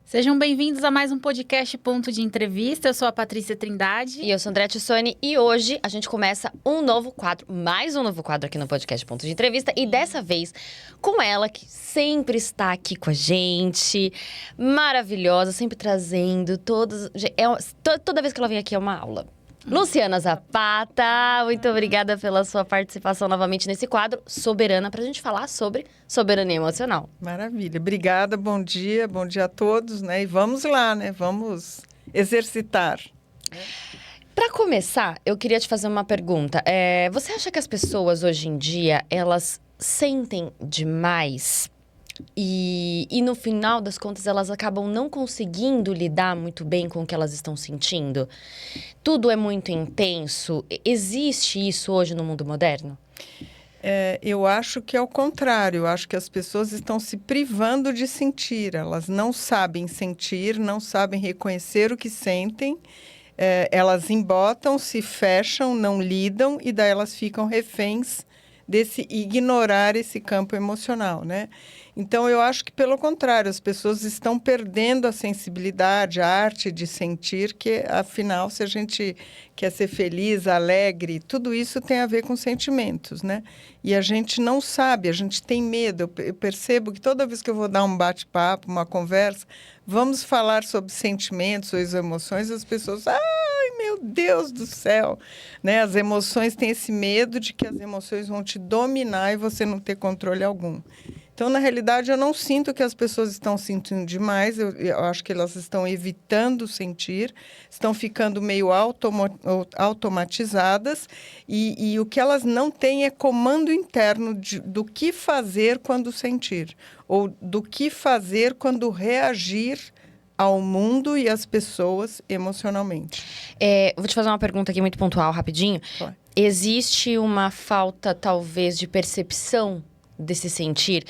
Sejam bem-vindos a mais um podcast Ponto de Entrevista. Eu sou a Patrícia Trindade. E eu sou a Andréa Tissoni. E hoje a gente começa um novo quadro, mais um novo quadro aqui no podcast Ponto de Entrevista. E dessa vez com ela, que sempre está aqui com a gente. Maravilhosa, sempre trazendo todas... Toda vez que ela vem aqui é uma aula. Luciana Zapata, muito obrigada pela sua participação novamente nesse quadro Soberana, para a gente falar sobre soberania emocional. Maravilha, obrigada, bom dia a todos, né? E vamos lá, né? Vamos exercitar. Para começar, eu queria te fazer uma pergunta. Você acha que as pessoas hoje em dia, elas sentem demais? E no final das contas, elas acabam não conseguindo lidar muito bem com o que elas estão sentindo? Tudo é muito intenso. Existe isso hoje no mundo moderno? Eu acho que é o contrário. Eu acho que as pessoas estão se privando de sentir. Elas não sabem sentir, não sabem reconhecer o que sentem. Elas embotam, se fecham, não lidam e daí elas ficam reféns desse ignorar esse campo emocional, né? Então, eu acho que, pelo contrário, as pessoas estão perdendo a sensibilidade, a arte de sentir, que, afinal, se a gente quer ser feliz, alegre, tudo isso tem a ver com sentimentos, né? E a gente não sabe, a gente tem medo. Eu percebo que toda vez que eu vou dar um bate-papo, uma conversa, vamos falar sobre sentimentos ou emoções, as pessoas... Ai, meu Deus do céu! Né? As emoções têm esse medo de que as emoções vão te dominar e você não ter controle algum. Então, na realidade, eu não sinto que as pessoas estão sentindo demais. Eu acho que elas estão evitando sentir, estão ficando meio automatizadas. E o que elas não têm é comando interno do que fazer quando sentir. Ou do que fazer quando reagir ao mundo e às pessoas emocionalmente. Vou te fazer uma pergunta aqui muito pontual, rapidinho. Claro. Existe uma falta, talvez, de percepção desse sentir?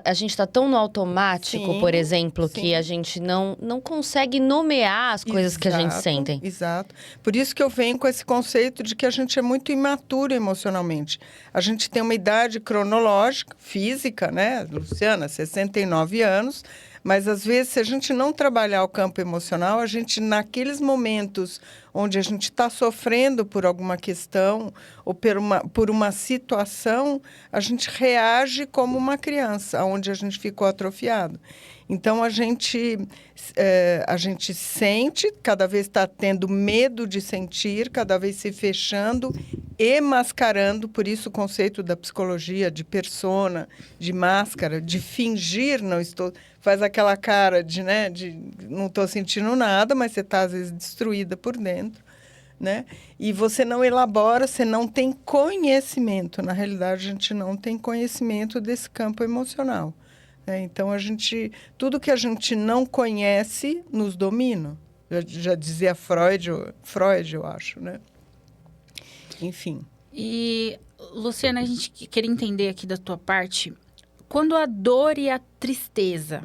A gente está tão no automático, Sim, por exemplo, sim. que a gente não consegue nomear as coisas que a gente sente. Exato. Por isso que eu venho com esse conceito de que a gente é muito imaturo emocionalmente. A gente tem uma idade cronológica, física, né, Luciana, 69 anos, mas às vezes, se a gente não trabalhar o campo emocional, a gente, naqueles momentos onde a gente está sofrendo por alguma questão ou por uma situação, a gente reage como uma criança, onde a gente ficou atrofiado. Então, a gente sente, cada vez está tendo medo de sentir, cada vez se fechando e mascarando, por isso o conceito da psicologia, de persona, de máscara, de fingir, não estou... Faz aquela cara de não estou sentindo nada, mas você está, às vezes, destruída por dentro, né? E você não elabora, você não tem conhecimento. Na realidade, a gente não tem conhecimento desse campo emocional. Então, tudo que a gente não conhece nos domina. Já dizia Freud, eu acho, né? Enfim. E, Luciana, a gente queria entender aqui da tua parte, quando a dor e a tristeza,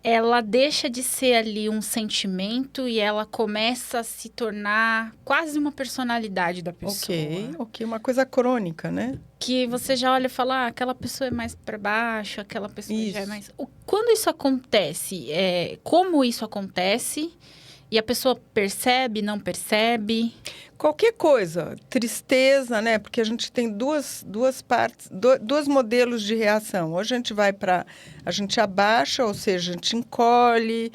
ela deixa de ser ali um sentimento e ela começa a se tornar quase uma personalidade da pessoa. Ok, uma coisa crônica, né? Que você já olha e fala, aquela pessoa é mais para baixo, aquela pessoa Isso. já é mais... Quando isso acontece, como isso acontece? E a pessoa percebe, não percebe? Qualquer coisa, tristeza, né? Porque a gente tem duas partes, dois modelos de reação. Ou a gente a gente abaixa, ou seja, a gente encolhe,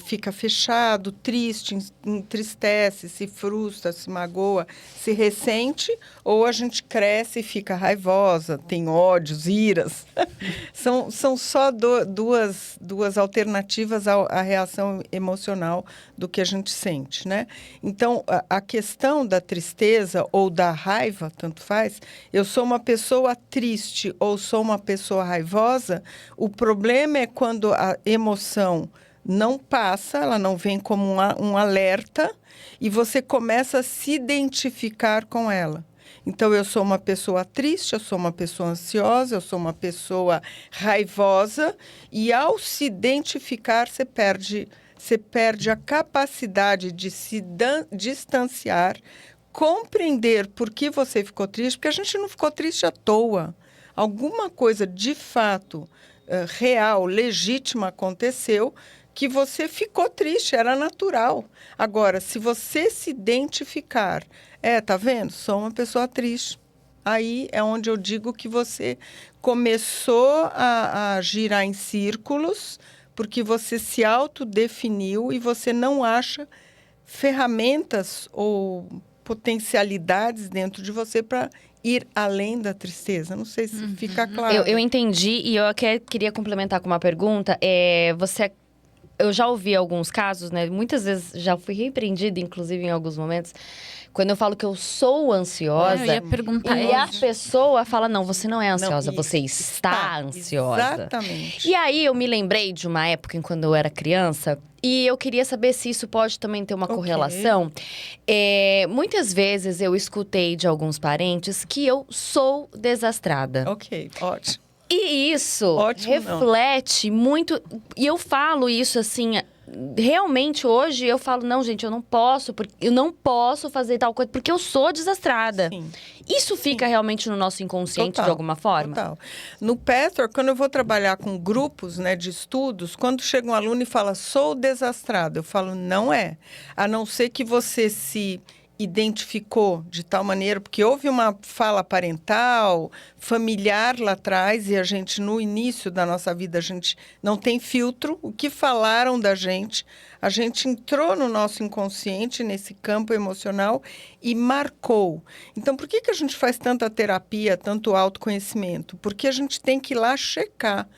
fica fechado, triste, entristece, se frustra, se magoa, se ressente, ou a gente cresce e fica raivosa, tem ódios, iras. São só duas alternativas à reação emocional do que a gente sente, né? Então, a questão da tristeza ou da raiva, tanto faz, eu sou uma pessoa triste ou sou uma pessoa raivosa, o problema é quando a emoção não passa, ela não vem como um alerta e você começa a se identificar com ela. Então, eu sou uma pessoa triste, eu sou uma pessoa ansiosa, eu sou uma pessoa raivosa, e ao se identificar, você perde a capacidade de se distanciar, compreender por que você ficou triste, porque a gente não ficou triste à toa. Alguma coisa de fato real, legítima aconteceu, que você ficou triste, era natural. Agora, se você se identificar, tá vendo? Sou uma pessoa triste. Aí é onde eu digo que você começou a girar em círculos, porque você se autodefiniu e você não acha ferramentas ou potencialidades dentro de você para ir além da tristeza. Não sei se fica claro. Eu entendi e eu até queria complementar com uma pergunta. Eu já ouvi alguns casos, né? Muitas vezes já fui repreendida, inclusive em alguns momentos, quando eu falo que eu sou ansiosa. Eu ia perguntar e a pessoa fala: não, você não é ansiosa, você está ansiosa. Exatamente. E aí eu me lembrei de uma época em quando eu era criança. E eu queria saber se isso pode também ter uma correlação. Muitas vezes eu escutei de alguns parentes que eu sou desastrada. Ok, ótimo. E isso Ótimo, reflete muito. E eu falo isso assim. Realmente hoje eu falo: não, gente, eu não posso fazer tal coisa porque eu sou desastrada. Sim. Isso fica realmente no nosso inconsciente Total, de alguma forma? Total. No Pathwork, quando eu vou trabalhar com grupos, né, de estudos, quando chega um aluno e fala, sou desastrado, eu falo, não é. A não ser que você se identificou de tal maneira, porque houve uma fala parental, familiar lá atrás, e a gente, no início da nossa vida, a gente não tem filtro. O que falaram da gente, a gente entrou no nosso inconsciente, nesse campo emocional, e marcou. Então, por que a gente faz tanta terapia, tanto autoconhecimento? Porque a gente tem que ir lá checar.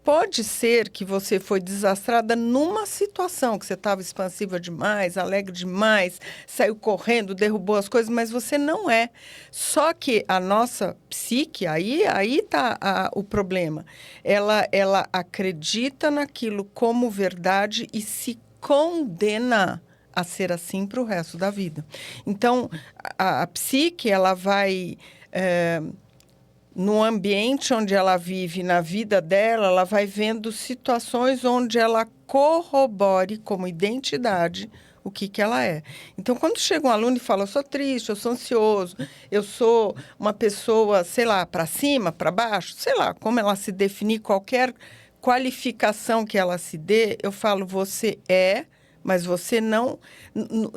Pode ser que você foi desastrada numa situação que você estava expansiva demais, alegre demais, saiu correndo, derrubou as coisas, mas você não é. Só que a nossa psique, aí está o problema. Ela acredita naquilo como verdade e se condena a ser assim para o resto da vida. Então, a psique, ela vai... no ambiente onde ela vive, na vida dela, ela vai vendo situações onde ela corrobore como identidade o que ela é. Então, quando chega um aluno e fala, eu sou triste, eu sou ansioso, eu sou uma pessoa, sei lá, para cima, para baixo, sei lá, como ela se definir, qualquer qualificação que ela se dê, eu falo, você é... Mas você não...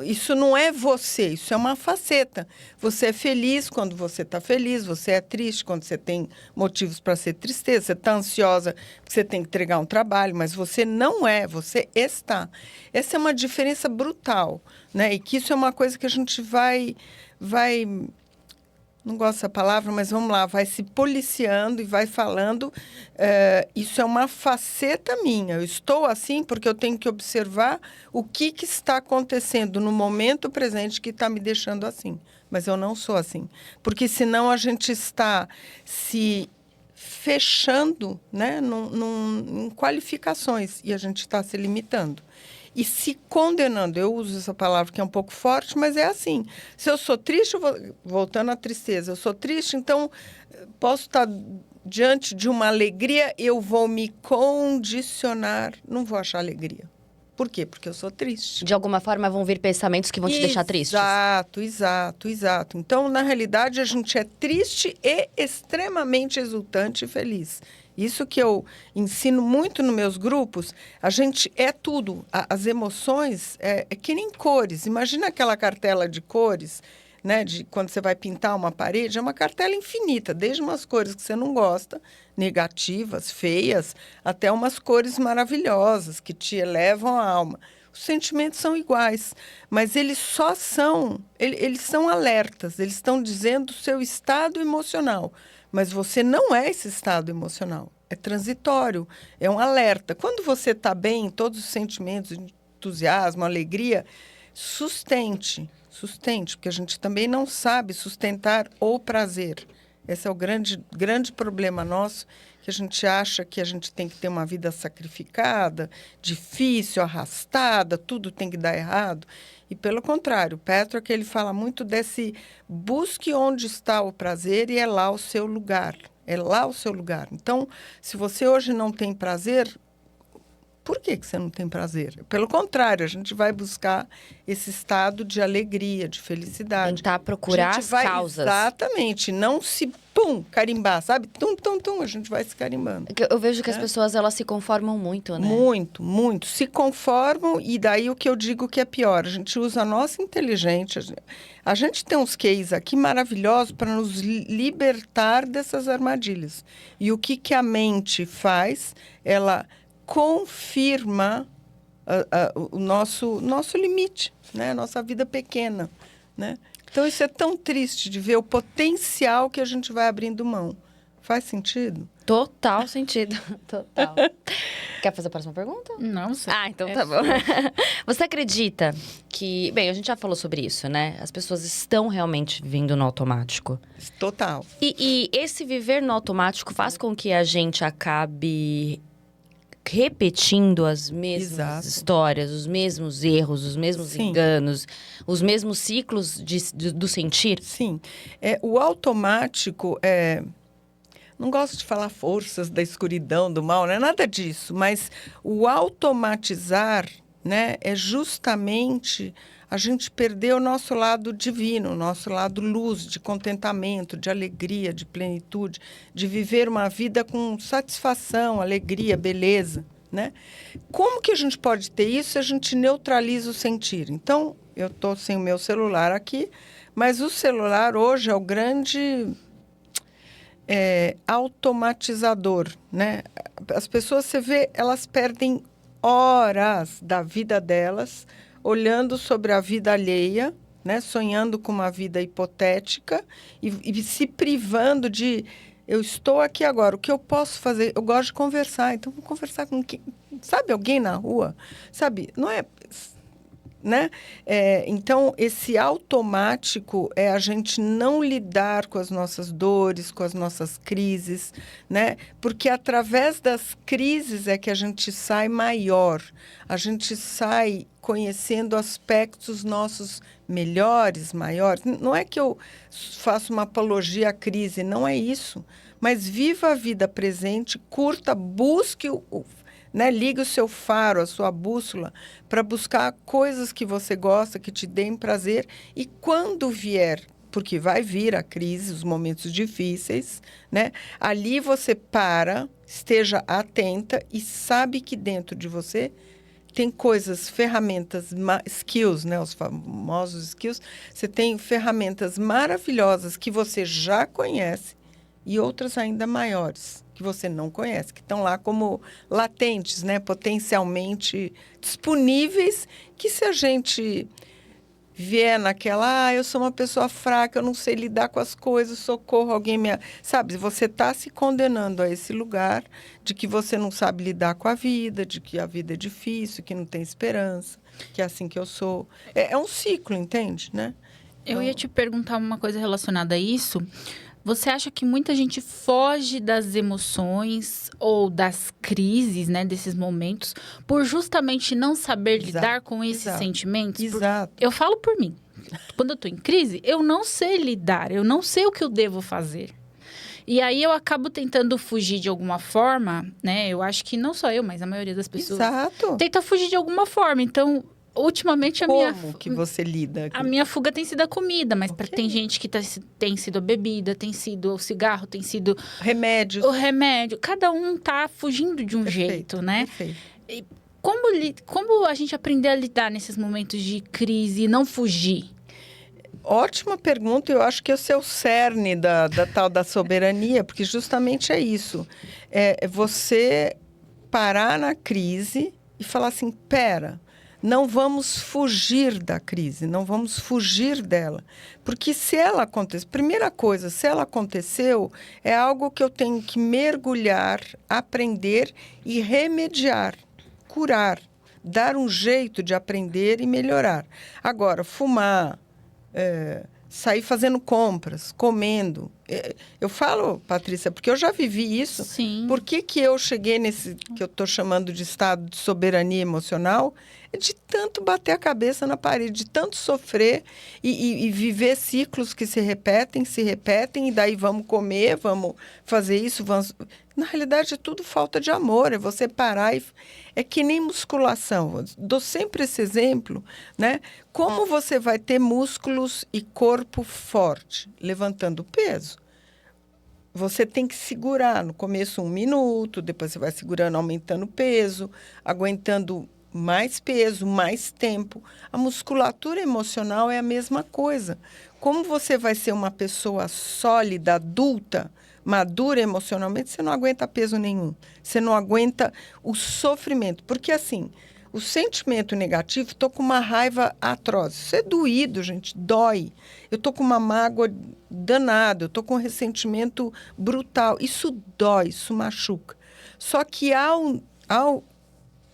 Isso não é você, isso é uma faceta. Você é feliz quando você está feliz, você é triste quando você tem motivos para ser tristeza, você está ansiosa porque você tem que entregar um trabalho, mas você não é, você está. Essa é uma diferença brutal, né? E que isso é uma coisa que a gente vai não gosto dessa palavra, mas vamos lá, vai se policiando e vai falando, isso é uma faceta minha, eu estou assim porque eu tenho que observar o que está acontecendo no momento presente que está me deixando assim, mas eu não sou assim, porque senão a gente está se fechando, né, em qualificações e a gente está se limitando. E se condenando, eu uso essa palavra que é um pouco forte, mas é assim. Se eu sou triste, voltando à tristeza, eu sou triste, então posso estar diante de uma alegria, eu vou me condicionar, não vou achar alegria. Por quê? Porque eu sou triste. De alguma forma vão vir pensamentos que vão te deixar triste. Exato. Então, na realidade, a gente é triste e extremamente exultante e feliz. Isso que eu ensino muito nos meus grupos, a gente é tudo. As emoções é que nem cores. Imagina aquela cartela de cores, né? De quando você vai pintar uma parede, é uma cartela infinita, desde umas cores que você não gosta, negativas, feias, até umas cores maravilhosas que te elevam a alma. Os sentimentos são iguais, mas eles eles são alertas, eles estão dizendo o seu estado emocional. Mas você não é esse estado emocional, é transitório, é um alerta. Quando você está bem, todos os sentimentos, entusiasmo, alegria, sustente, porque a gente também não sabe sustentar o prazer. Esse é o grande problema nosso, que a gente acha que a gente tem que ter uma vida sacrificada, difícil, arrastada, tudo tem que dar errado. E, pelo contrário, o Petrarch, ele fala muito desse busque onde está o prazer e é lá o seu lugar. É lá o seu lugar. Então, se você hoje não tem prazer, por que você não tem prazer? Pelo contrário, a gente vai buscar esse estado de alegria, de felicidade. Tentar procurar as causas. Exatamente, não se, carimbar, sabe? A gente vai se carimbando. Eu vejo que as pessoas, elas se conformam muito, né? Muito. Se conformam e daí o que eu digo que é pior. A gente usa a nossa inteligência. A gente tem uns cases aqui maravilhosos para nos libertar dessas armadilhas. E o que a mente faz? Ela confirma o nosso limite, né? A nossa vida pequena, né? Então, isso é tão triste de ver o potencial que a gente vai abrindo mão. Faz sentido? Total sentido. Total. Quer fazer a próxima pergunta? Não sei. Então tá bom. Você acredita que... Bem, a gente já falou sobre isso, né? As pessoas estão realmente vivendo no automático. Total. E esse viver no automático faz com que a gente acabe repetindo as mesmas histórias, os mesmos erros, os mesmos enganos, os mesmos ciclos do sentir? Sim. O automático não gosto de falar forças da escuridão, do mal, não é nada disso, mas o automatizar, né, é justamente a gente perder o nosso lado divino, o nosso lado luz, de contentamento, de alegria, de plenitude, de viver uma vida com satisfação, alegria, beleza, né? Como que a gente pode ter isso se a gente neutraliza o sentir? Então, eu estou sem o meu celular aqui, mas o celular hoje é o grande automatizador, né? As pessoas, você vê, elas perdem horas da vida delas olhando sobre a vida alheia, né? Sonhando com uma vida hipotética e se privando de... Eu estou aqui agora, o que eu posso fazer? Eu gosto de conversar, então vou conversar com quem? Sabe, alguém na rua? Sabe, não é... Né? Então, esse automático é a gente não lidar com as nossas dores, com as nossas crises, né? Porque através das crises é que a gente sai maior, a gente sai conhecendo aspectos nossos melhores, maiores. Não é que eu faço uma apologia à crise, não é isso. Mas viva a vida presente, curta, busque né? Ligue o seu faro, a sua bússola, para buscar coisas que você gosta, que te deem prazer. E quando vier, porque vai vir a crise, os momentos difíceis, né? Ali você para, esteja atenta e sabe que dentro de você tem coisas, ferramentas, skills, né? Os famosos skills. Você tem ferramentas maravilhosas que você já conhece e outras ainda maiores, que você não conhece, que estão lá como latentes, né? Potencialmente disponíveis, que se a gente vier naquela, eu sou uma pessoa fraca, eu não sei lidar com as coisas, socorro, alguém me... Sabe, você está se condenando a esse lugar de que você não sabe lidar com a vida, de que a vida é difícil, que não tem esperança, que é assim que eu sou. É um ciclo, entende, né? Eu ia te perguntar uma coisa relacionada a isso. Você acha que muita gente foge das emoções ou das crises, né, desses momentos, por justamente não saber lidar com esses sentimentos? Exato. Eu falo por mim. Quando eu estou em crise, eu não sei lidar, eu não sei o que eu devo fazer. E aí eu acabo tentando fugir de alguma forma, né? Eu acho que não só eu, mas a maioria das pessoas tenta fugir de alguma forma. Então, ultimamente Como que você lida? A minha fuga tem sido a comida, mas tem gente que tem sido a bebida, tem sido o cigarro, tem sido... Remédios. O remédio. Cada um tá fugindo de um jeito, né? Perfeito. E como a gente aprender a lidar nesses momentos de crise e não fugir? Ótima pergunta, eu acho que esse é o cerne da tal da soberania, porque justamente é isso. É você parar na crise e falar assim, pera, não vamos fugir da crise, não vamos fugir dela. Porque se ela acontece, primeira coisa, se ela aconteceu, é algo que eu tenho que mergulhar, aprender e remediar, curar, dar um jeito de aprender e melhorar. Agora, fumar, sair fazendo compras, comendo, Eu falo, Patrícia, porque eu já vivi isso. Sim. Por que eu cheguei nesse que eu estou chamando de estado de soberania emocional? É de tanto bater a cabeça na parede, de tanto sofrer e viver ciclos que se repetem, e daí vamos comer, vamos fazer isso, vamos... Na realidade, é tudo falta de amor, é você parar e... É que nem musculação. Eu dou sempre esse exemplo, né? Como você vai ter músculos e corpo forte? Levantando peso. Você tem que segurar no começo 1 minuto, depois você vai segurando, aumentando o peso, aguentando mais peso, mais tempo. A musculatura emocional é a mesma coisa. Como você vai ser uma pessoa sólida, adulta, madura emocionalmente, você não aguenta peso nenhum. Você não aguenta o sofrimento. Porque, assim, o sentimento negativo, estou com uma raiva atroz. Isso é doído, gente, dói. Eu estou com uma mágoa danada, eu estou com um ressentimento brutal. Isso dói, isso machuca. Só que ao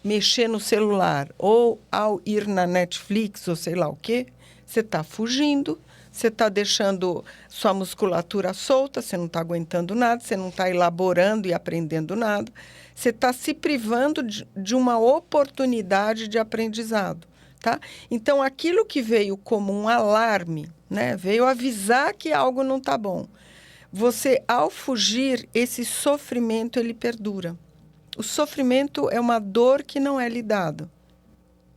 mexer no celular ou ao ir na Netflix ou sei lá o quê, você está fugindo. Você está deixando sua musculatura solta, você não está aguentando nada, você não está elaborando e aprendendo nada. Você está se privando de uma oportunidade de aprendizado, tá? Então, aquilo que veio como um alarme, né? Veio avisar que algo não está bom. Você, ao fugir, esse sofrimento, ele perdura. O sofrimento é uma dor que não é lidada.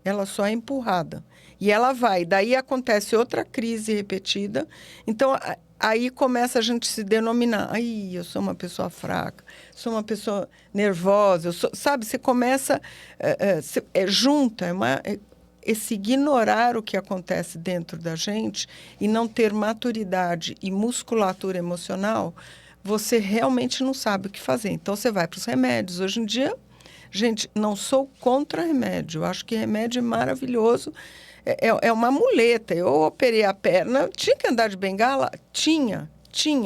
Ela só é empurrada. E ela vai. Daí acontece outra crise repetida. Então, aí começa a gente se denominar. Ai, eu sou uma pessoa fraca. Sou uma pessoa nervosa. Sabe, você começa... junta. Esse ignorar o que acontece dentro da gente e não ter maturidade e musculatura emocional, você realmente não sabe o que fazer. Então, você vai para os remédios. Hoje em dia, gente, não sou contra remédio. Eu acho que remédio é maravilhoso. É uma muleta. Eu operei a perna, tinha que andar de bengala? Tinha,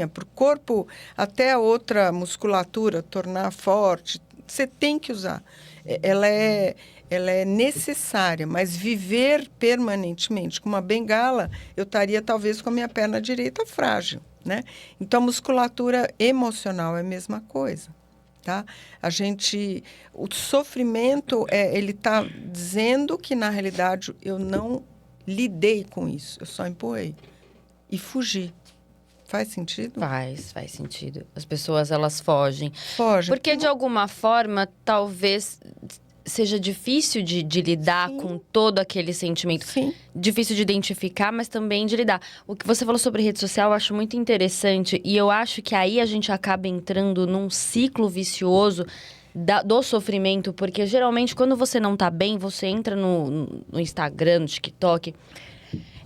para o corpo, até a outra musculatura tornar forte, você tem que usar. Ela é necessária, mas viver permanentemente com uma bengala, eu estaria talvez com a minha perna direita frágil, né? Então, a musculatura emocional é a mesma coisa. Tá? O sofrimento, ele está dizendo que, na realidade, eu não lidei com isso. Eu só empurrei e fugi. Faz sentido? Faz sentido. As pessoas, elas fogem. Fogem. Porque, de alguma forma, talvez seja difícil de lidar Sim. com todo aquele sentimento. Sim. Difícil de identificar, mas também de lidar. O que você falou sobre rede social eu acho muito interessante. E eu acho que aí a gente acaba entrando num ciclo vicioso do sofrimento. Porque, geralmente, quando você não tá bem, você entra no Instagram, no TikTok.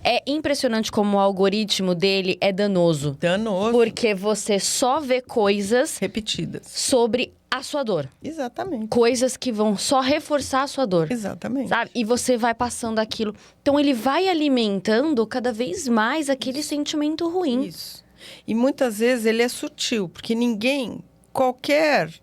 É impressionante como o algoritmo dele é danoso. Danoso. Porque você só vê coisas repetidas sobre a sua dor. Exatamente. Coisas que vão só reforçar a sua dor. Exatamente. Sabe? E você vai passando aquilo. Então, ele vai alimentando cada vez mais aquele sentimento ruim. Isso. E muitas vezes ele é sutil, porque qualquer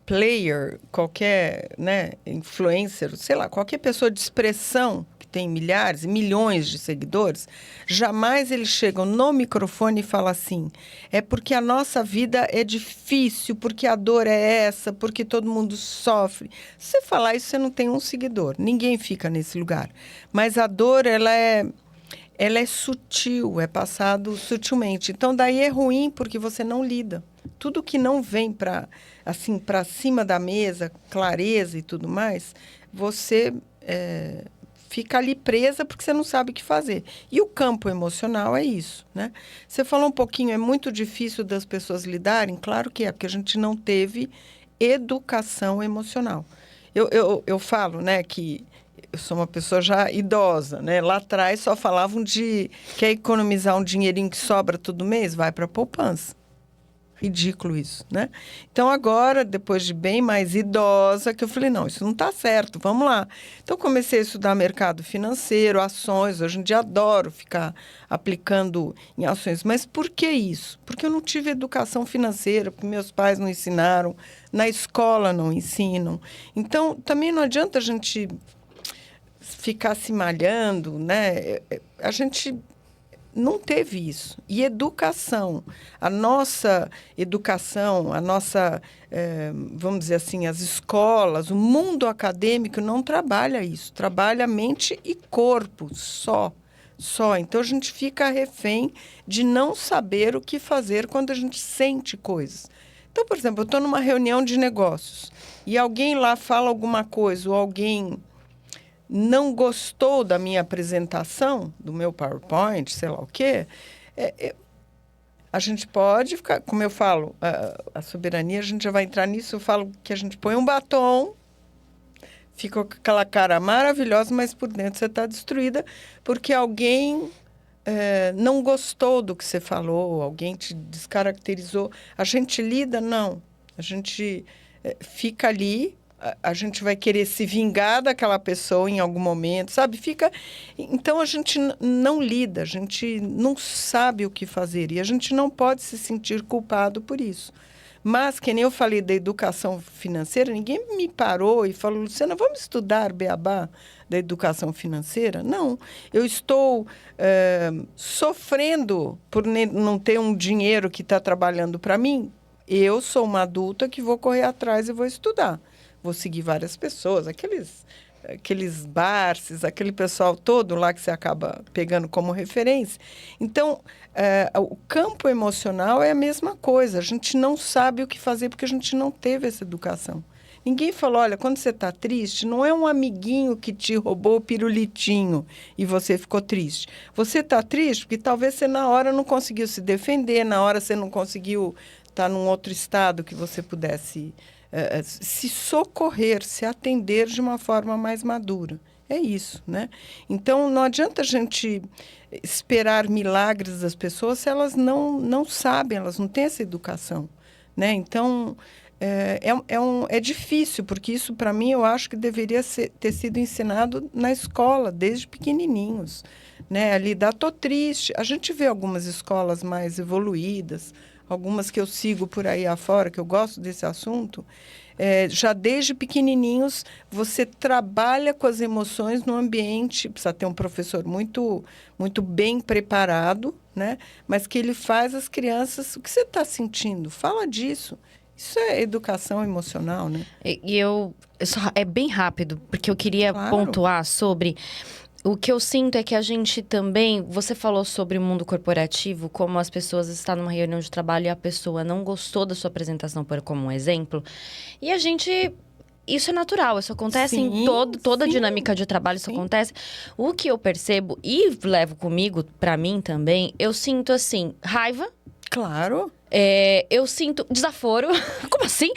player, qualquer, né, influencer, sei lá, qualquer pessoa de expressão que tem milhares, milhões de seguidores, jamais eles chegam no microfone e falam assim, é porque a nossa vida é difícil, porque a dor é essa, porque todo mundo sofre. Se você falar isso, você não tem um seguidor, ninguém fica nesse lugar. Mas a dor, ela é sutil, é passado sutilmente. Então, daí é ruim porque você não lida. Tudo que não vem para cima da mesa, clareza e tudo mais, você fica ali presa porque você não sabe o que fazer. E o campo emocional é isso, né? Você falou um pouquinho, é muito difícil das pessoas lidarem? Claro que é, porque a gente não teve educação emocional. Eu falo, né, que eu sou uma pessoa já idosa, né? Lá atrás só falavam quer economizar um dinheirinho que sobra todo mês? Vai para a poupança. Ridículo isso, né? Então, agora, depois de bem mais idosa, que eu falei, não, isso não está certo, vamos lá. Então, comecei a estudar mercado financeiro, ações. Hoje em dia, adoro ficar aplicando em ações. Mas por que isso? Porque eu não tive educação financeira, porque meus pais não ensinaram, na escola não ensinam. Então, também não adianta a gente ficar se malhando, né? A gente não teve isso. E educação, a nossa educação, vamos dizer assim, as escolas, o mundo acadêmico não trabalha isso. Trabalha mente e corpo só. Então, a gente fica refém de não saber o que fazer quando a gente sente coisas. Então, por exemplo, eu estou numa reunião de negócios e alguém lá fala alguma coisa ou alguém não gostou da minha apresentação, do meu PowerPoint, sei lá o quê, a gente pode ficar, como eu falo, a soberania, a gente já vai entrar nisso, eu falo que a gente põe um batom, fica com aquela cara maravilhosa, mas por dentro você está destruída, porque alguém não gostou do que você falou, alguém te descaracterizou. A gente lida, não. A gente fica ali, a gente vai querer se vingar daquela pessoa em algum momento, sabe? Então, a gente não lida, a gente não sabe o que fazer e a gente não pode se sentir culpado por isso. Mas, que nem eu falei da educação financeira, ninguém me parou e falou, Luciana, vamos estudar beabá da educação financeira? Não, eu estou sofrendo por não ter um dinheiro que está trabalhando para mim. Eu sou uma adulta que vou correr atrás e vou estudar. Vou seguir várias pessoas, aqueles Barces, aquele pessoal todo lá que você acaba pegando como referência. Então, o campo emocional é a mesma coisa. A gente não sabe o que fazer porque a gente não teve essa educação. Ninguém falou, olha, quando você está triste, não é um amiguinho que te roubou o pirulitinho e você ficou triste. Você está triste porque talvez você na hora não conseguiu se defender, na hora você não conseguiu estar num outro estado que você pudesse se socorrer, se atender de uma forma mais madura. É isso, né? Então, não adianta a gente esperar milagres das pessoas se elas não sabem, elas não têm essa educação, né? Então, é difícil, porque isso, para mim, eu acho que deveria ter sido ensinado na escola, desde pequenininhos, né? Ali, tô triste. A gente vê algumas escolas mais evoluídas, algumas que eu sigo por aí afora, que eu gosto desse assunto, já desde pequenininhos, você trabalha com as emoções no ambiente, precisa ter um professor muito, muito bem preparado, né? Mas que ele faz as crianças, o que você está sentindo? Fala disso. Isso é educação emocional, né? É bem rápido, porque eu queria pontuar sobre... O que eu sinto é que a gente também... Você falou sobre o mundo corporativo, como as pessoas estão numa reunião de trabalho e a pessoa não gostou da sua apresentação, como um exemplo. E a gente... Isso é natural, isso acontece em toda a dinâmica de trabalho, isso acontece. O que eu percebo, e levo comigo, para mim também, eu sinto, assim, raiva. Claro. Eu sinto desaforo. Como assim?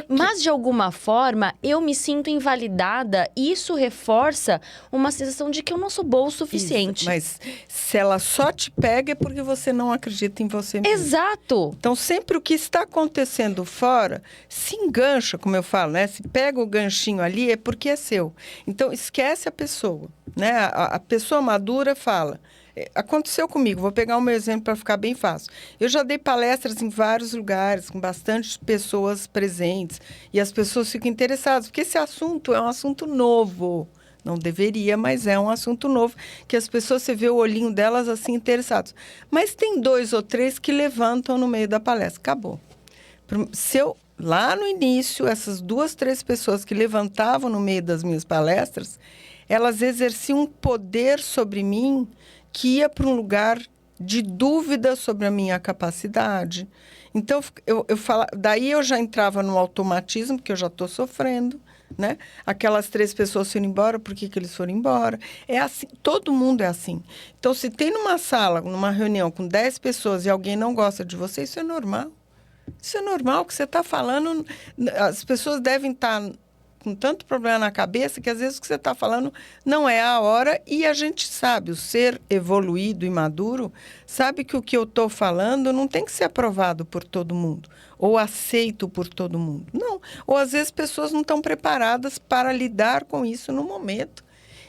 Mas, de alguma forma, eu me sinto invalidada e isso reforça uma sensação de que eu não sou boa o suficiente. Isso, mas se ela só te pega é porque você não acredita em você mesmo. Exato! Então, sempre o que está acontecendo fora, se engancha, como eu falo, né? Se pega o ganchinho ali, é porque é seu. Então, esquece a pessoa, né? A pessoa madura fala... Aconteceu comigo, vou pegar o meu exemplo para ficar bem fácil. Eu já dei palestras em vários lugares, com bastante pessoas presentes, e as pessoas ficam interessadas, porque esse assunto é um assunto novo. Não deveria, mas é um assunto novo, que as pessoas, você vê o olhinho delas assim, interessados. Mas tem 2 ou 3 que levantam no meio da palestra. Acabou. Lá no início, essas 2, 3 pessoas que levantavam no meio das minhas palestras, elas exerciam um poder sobre mim que ia para um lugar de dúvida sobre a minha capacidade. Então, daí eu já entrava no automatismo, porque eu já estou sofrendo, né? Aquelas 3 pessoas foram embora, por que eles foram embora? É assim, todo mundo é assim. Então, se tem numa sala, numa reunião com 10 pessoas e alguém não gosta de você, isso é normal. Isso é normal, o que você está falando, as pessoas devem estar... com tanto problema na cabeça que às vezes o que você está falando não é a hora e a gente sabe, o ser evoluído e maduro sabe que o que eu estou falando não tem que ser aprovado por todo mundo ou aceito por todo mundo. Não. Ou às vezes pessoas não estão preparadas para lidar com isso no momento.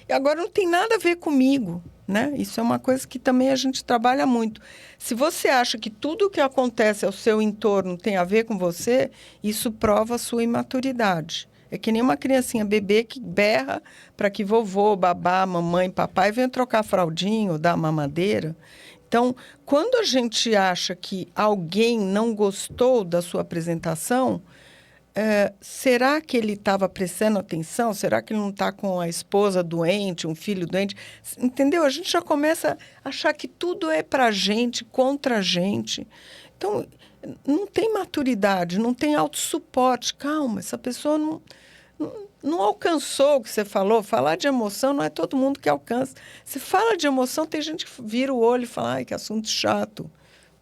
E agora não tem nada a ver comigo, né? Isso é uma coisa que também a gente trabalha muito. Se você acha que tudo o que acontece ao seu entorno tem a ver com você, isso prova a sua imaturidade. É que nem uma criancinha bebê que berra para que vovô, babá, mamãe, papai venham trocar fraldinho ou dar mamadeira. Então, quando a gente acha que alguém não gostou da sua apresentação, será que ele estava prestando atenção? Será que ele não está com a esposa doente, um filho doente? Entendeu? A gente já começa a achar que tudo é para a gente, contra a gente. Então, não tem maturidade, não tem autossuporte. Calma, essa pessoa não alcançou o que você falou. Falar de emoção não é todo mundo que alcança. Se fala de emoção, tem gente que vira o olho e fala, ai, que assunto chato.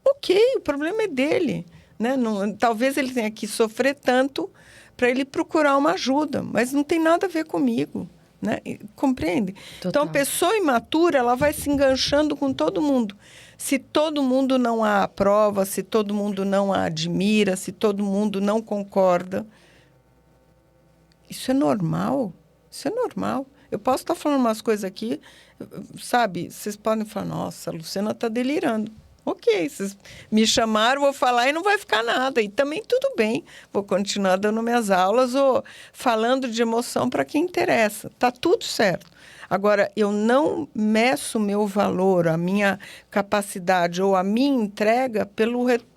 Ok, o problema é dele. Né? Talvez ele tenha que sofrer tanto para ele procurar uma ajuda, mas não tem nada a ver comigo. Né? Compreende? Total. Então, a pessoa imatura, ela vai se enganchando com todo mundo. Se todo mundo não a aprova, se todo mundo não a admira, se todo mundo não concorda, isso é normal. Isso é normal. Eu posso estar falando umas coisas aqui, sabe? Vocês podem falar, nossa, a Luciana está delirando. Ok, vocês me chamaram, vou falar e não vai ficar nada. E também tudo bem, vou continuar dando minhas aulas ou falando de emoção para quem interessa. Está tudo certo. Agora, eu não meço o meu valor, a minha capacidade ou a minha entrega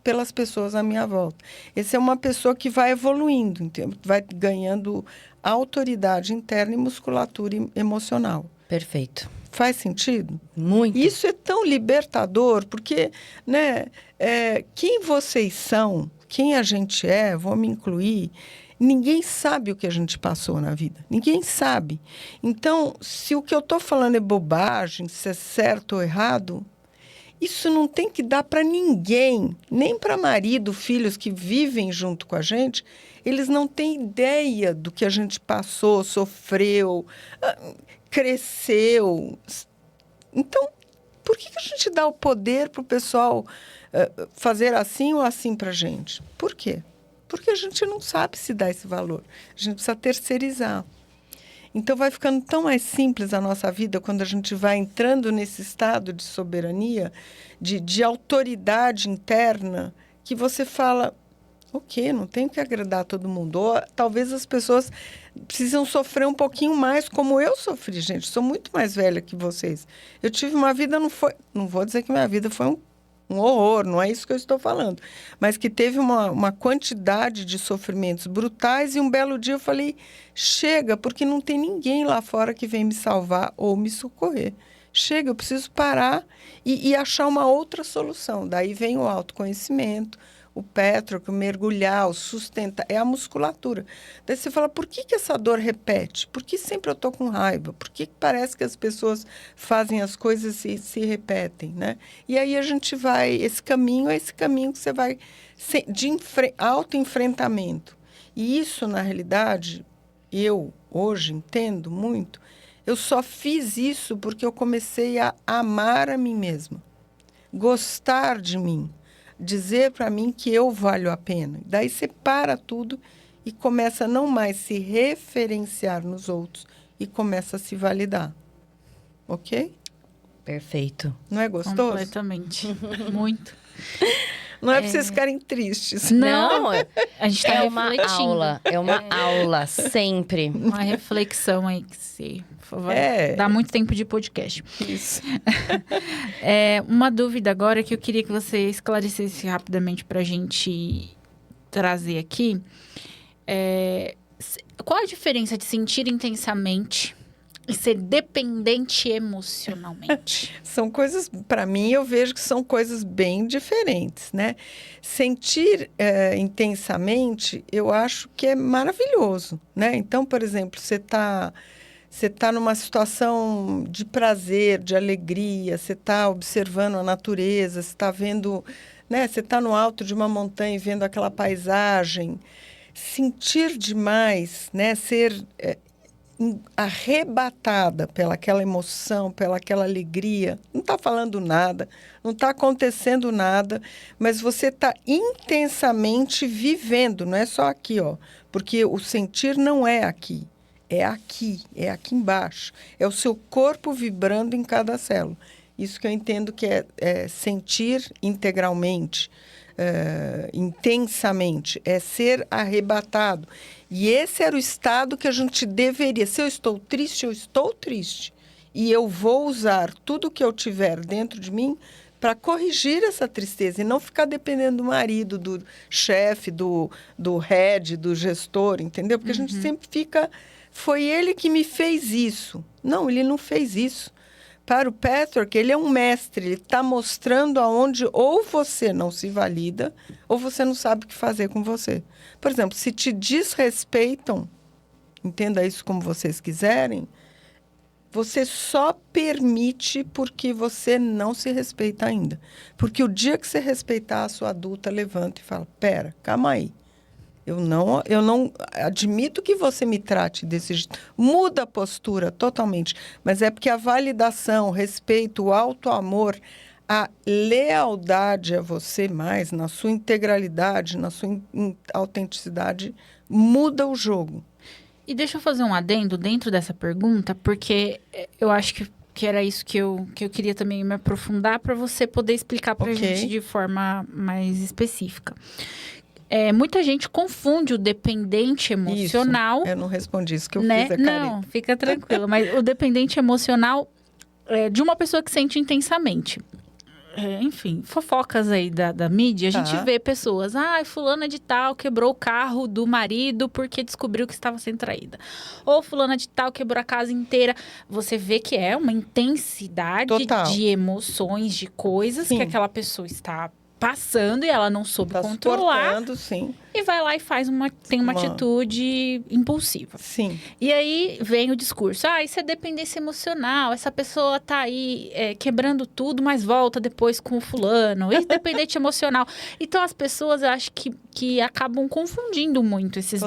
pelas pessoas à minha volta. Essa é uma pessoa que vai evoluindo, entendeu? Vai ganhando autoridade interna e musculatura emocional. Perfeito. Faz sentido? Muito. Isso é tão libertador, porque, né, quem vocês são, quem a gente é, vou me incluir, ninguém sabe o que a gente passou na vida. Ninguém sabe. Então, se o que eu estou falando é bobagem, se é certo ou errado, isso não tem que dar para ninguém, nem para marido, filhos que vivem junto com a gente. Eles não têm ideia do que a gente passou, sofreu, cresceu. Então, por que a gente dá o poder para o pessoal fazer assim ou assim para a gente? Por quê? Porque a gente não sabe se dá esse valor. A gente precisa terceirizar. Então, vai ficando tão mais simples a nossa vida quando a gente vai entrando nesse estado de soberania, de autoridade interna, que você fala, ok, não tenho que agradar todo mundo. Ou talvez as pessoas precisam sofrer um pouquinho mais, como eu sofri, gente. Sou muito mais velha que vocês. Eu tive uma vida, não vou dizer que minha vida foi um horror, não é isso que eu estou falando. Mas que teve uma quantidade de sofrimentos brutais e um belo dia eu falei, chega, porque não tem ninguém lá fora que vem me salvar ou me socorrer. Chega, eu preciso parar e achar uma outra solução. Daí vem o autoconhecimento, o pétroco, mergulhar, o sustentar, é a musculatura. Daí você fala, por que essa dor repete? Por que sempre eu estou com raiva? Por que parece que as pessoas fazem as coisas e se repetem, né? E aí a gente vai, esse caminho é esse caminho que você vai de autoenfrentamento. E isso, na realidade, eu hoje entendo muito, eu só fiz isso porque eu comecei a amar a mim mesma, gostar de mim, dizer para mim que eu valho a pena. Daí você para tudo e começa a não mais se referenciar nos outros e começa a se validar. Ok? Perfeito. Não é gostoso? Completamente. Muito. Não é para vocês ficarem tristes. Não, A gente tá é uma refletindo. aula. É uma aula, sempre. Uma reflexão aí que se... Dá muito tempo de podcast. Isso. Uma dúvida agora que eu queria que você esclarecesse rapidamente para a gente trazer aqui. Qual a diferença de sentir intensamente e ser dependente emocionalmente? São coisas, para mim, eu vejo que são coisas bem diferentes, né? Sentir intensamente, eu acho que é maravilhoso, né? Então, por exemplo, você está numa situação de prazer, de alegria, você está observando a natureza, você está vendo, né? Você está no alto de uma montanha e vendo aquela paisagem. Sentir demais, né? Ser arrebatada pelaquela emoção, pelaquela alegria. Não está falando nada, não está acontecendo nada, mas você está intensamente vivendo, não é só aqui, ó, porque o sentir não é aqui. É aqui embaixo. É o seu corpo vibrando em cada célula. Isso que eu entendo que é sentir integralmente, intensamente, é ser arrebatado. E esse era o estado que a gente deveria. Se eu estou triste, eu estou triste. E eu vou usar tudo que eu tiver dentro de mim para corrigir essa tristeza e não ficar dependendo do marido, do chefe, do head, do gestor, entendeu? Porque a gente sempre fica... Foi ele que me fez isso. Não, ele não fez isso. Para o Patrick, ele é um mestre. Ele está mostrando aonde ou você não se valida ou você não sabe o que fazer com você. Por exemplo, se te desrespeitam, entenda isso como vocês quiserem, você só permite porque você não se respeita ainda. Porque o dia que você respeitar, a sua adulta levanta e fala, pera, calma aí. Eu não admito que você me trate desse jeito. Muda a postura totalmente. Mas é porque a validação, o respeito, o auto-amor, a lealdade a você mais, na sua integralidade, na sua autenticidade, muda o jogo. E deixa eu fazer um adendo dentro dessa pergunta, porque eu acho que era isso que eu queria também me aprofundar para você poder explicar para a gente de forma mais específica. Muita gente confunde o dependente emocional... Isso. Eu não respondi isso que eu fiz, Karine. Não, fica tranquila. Mas o dependente emocional de uma pessoa que sente intensamente. Enfim, fofocas aí da mídia, a gente vê pessoas... fulana de tal quebrou o carro do marido porque descobriu que estava sendo traída. Ou fulana de tal quebrou a casa inteira. Você vê que é uma intensidade de emoções, de coisas que aquela pessoa está passando e ela não soube controlar. Sim. E vai lá e tem uma atitude impulsiva. Sim. E aí vem o discurso. Isso é dependência emocional. Essa pessoa tá aí quebrando tudo, mas volta depois com o fulano. Isso é dependente emocional. Então, as pessoas, eu acho que acabam confundindo muito essas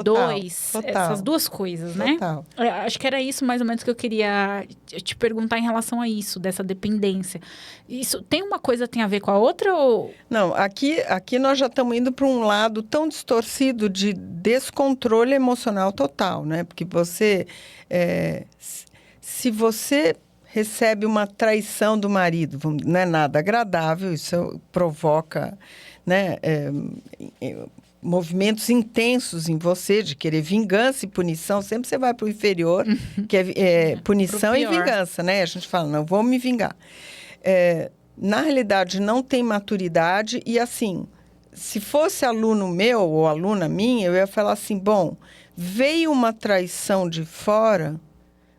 duas coisas, né? Total. Acho que era isso, mais ou menos, que eu queria te perguntar em relação a isso, dessa dependência. Isso tem uma coisa tem a ver com a outra ou... Não, aqui nós já estamos indo para um lado tão distorcido de descontrole emocional total, né? Porque você, se você recebe uma traição do marido, não é nada agradável, isso provoca, né, movimentos intensos em você de querer vingança e punição. Sempre você vai para o inferior, que é punição e vingança, né? A gente fala, não, vou me vingar. Na realidade, não tem maturidade e, assim, se fosse aluno meu ou aluna minha, eu ia falar assim, bom, veio uma traição de fora,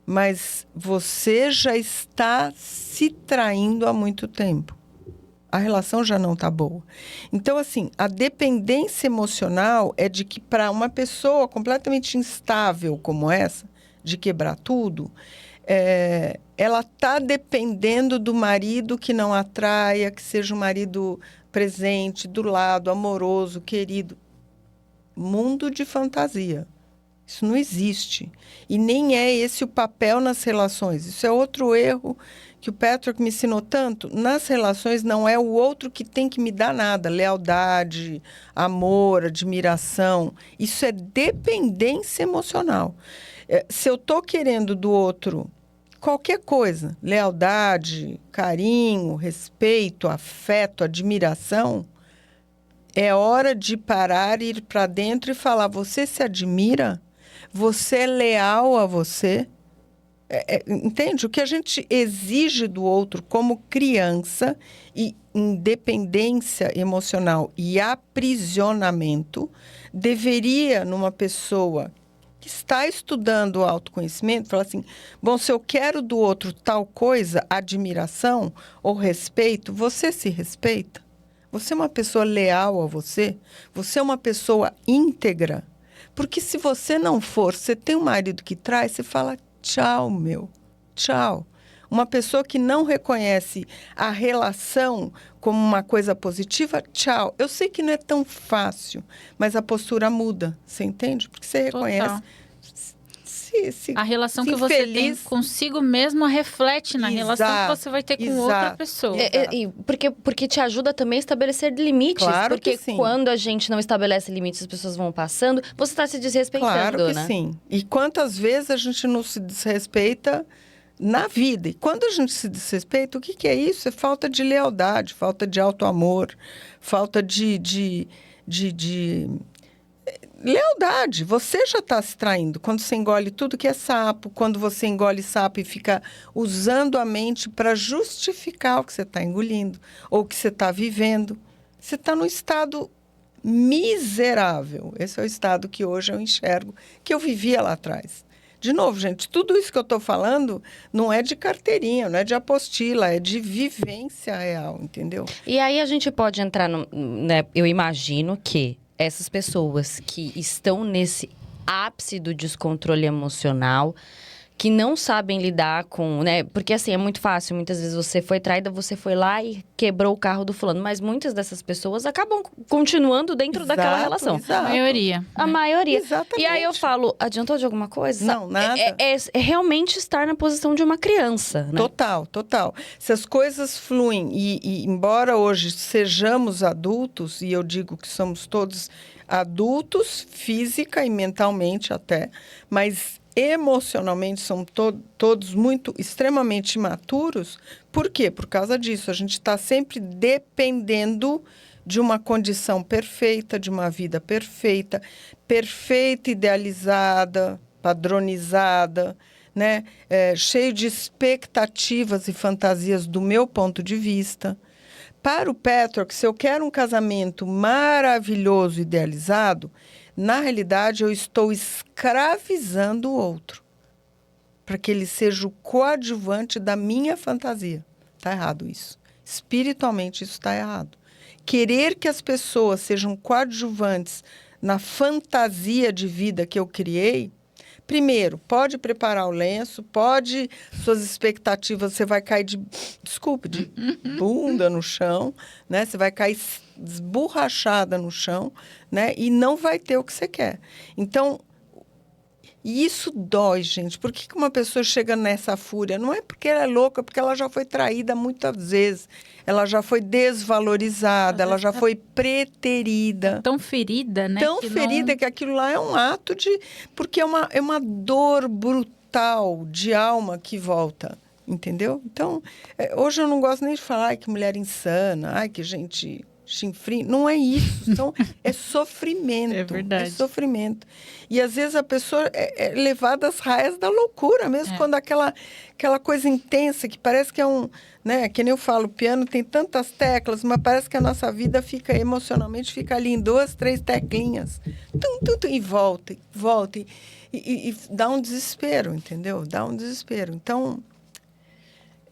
mas você já está se traindo há muito tempo. A relação já não está boa. Então, assim, a dependência emocional é de que para uma pessoa completamente instável como essa, de quebrar tudo, ela está dependendo do marido que não atraia, que seja um marido presente, do lado, amoroso, querido. Mundo de fantasia. Isso não existe. E nem é esse o papel nas relações. Isso é outro erro que o Patrick me ensinou tanto. Nas relações não é o outro que tem que me dar nada. Lealdade, amor, admiração. Isso é dependência emocional. Se eu estou querendo do outro qualquer coisa, lealdade, carinho, respeito, afeto, admiração, é hora de parar, ir para dentro e falar, você se admira? Você é leal a você? Entende? O que a gente exige do outro como criança e independência emocional e aprisionamento deveria, numa pessoa que está estudando o autoconhecimento, falar assim, bom, se eu quero do outro tal coisa, admiração ou respeito, você se respeita? Você é uma pessoa leal a você? Você é uma pessoa íntegra? Porque se você não for, você tem um marido que trai, você fala, tchau, meu, tchau. Uma pessoa que não reconhece a relação como uma coisa positiva, tchau. Eu sei que não é tão fácil, mas a postura muda, você entende? Porque você reconhece. A relação que você tem consigo mesma reflete na relação que você vai ter com outra pessoa. Porque te ajuda também a estabelecer limites. Claro porque que sim. Quando a gente não estabelece limites, as pessoas vão passando, você está se desrespeitando, claro que né? Sim. E quantas vezes a gente não se desrespeita na vida. E quando a gente se desrespeita, o que é isso? É falta de lealdade, falta de auto-amor, falta de lealdade. Você já está se traindo. Quando você engole tudo que é sapo, quando você engole sapo e fica usando a mente para justificar o que você está engolindo ou o que você está vivendo, você está num estado miserável. Esse é o estado que hoje eu enxergo, que eu vivia lá atrás. De novo, gente, tudo isso que eu estou falando não é de carteirinha, não é de apostila, é de vivência real, entendeu? E aí a gente pode entrar, né, eu imagino que essas pessoas que estão nesse ápice do descontrole emocional, que não sabem lidar com, né? Porque assim, é muito fácil, muitas vezes você foi traída, você foi lá e quebrou o carro do fulano, mas muitas dessas pessoas acabam continuando dentro daquela relação. Exato. A maioria. A maioria. Exatamente. E aí eu falo, adiantou de alguma coisa? Não, nada. É realmente estar na posição de uma criança, né? Total, total. Se as coisas fluem e embora hoje sejamos adultos, e eu digo que somos todos adultos, física e mentalmente até, mas emocionalmente são todos extremamente imaturos. Por quê? Por causa disso. A gente está sempre dependendo de uma condição perfeita, de uma vida perfeita, idealizada, padronizada, né? Cheio de expectativas e fantasias do meu ponto de vista. Para o Patrick, se eu quero um casamento maravilhoso, idealizado, na realidade eu estou escravizando o outro para que ele seja o coadjuvante da minha fantasia. Está errado isso. Espiritualmente isso está errado. Querer que as pessoas sejam coadjuvantes na fantasia de vida que eu criei, primeiro, pode preparar o lenço, suas expectativas, você vai cair de bunda no chão, né? Você vai cair esborrachada no chão, né? E não vai ter o que você quer. Então, isso dói, gente. Por que uma pessoa chega nessa fúria? Não é porque ela é louca, porque ela já foi traída muitas vezes. Ela já foi desvalorizada, ela já foi preterida. Tão ferida, né? Tão ferida que aquilo lá é um ato de... Porque é uma dor brutal de alma que volta, entendeu? Então, hoje eu não gosto nem de falar ai, que mulher insana, ai, que gente... chinfrim, não é isso, então, é sofrimento. É verdade. É sofrimento. E às vezes a pessoa é levada às raias da loucura, mesmo quando aquela coisa intensa, que parece que é né, que nem eu falo, o piano tem tantas teclas, mas parece que a nossa vida fica, emocionalmente, fica ali em 2, 3 teclinhas. E volta, e dá um desespero, entendeu? Dá um desespero. Então...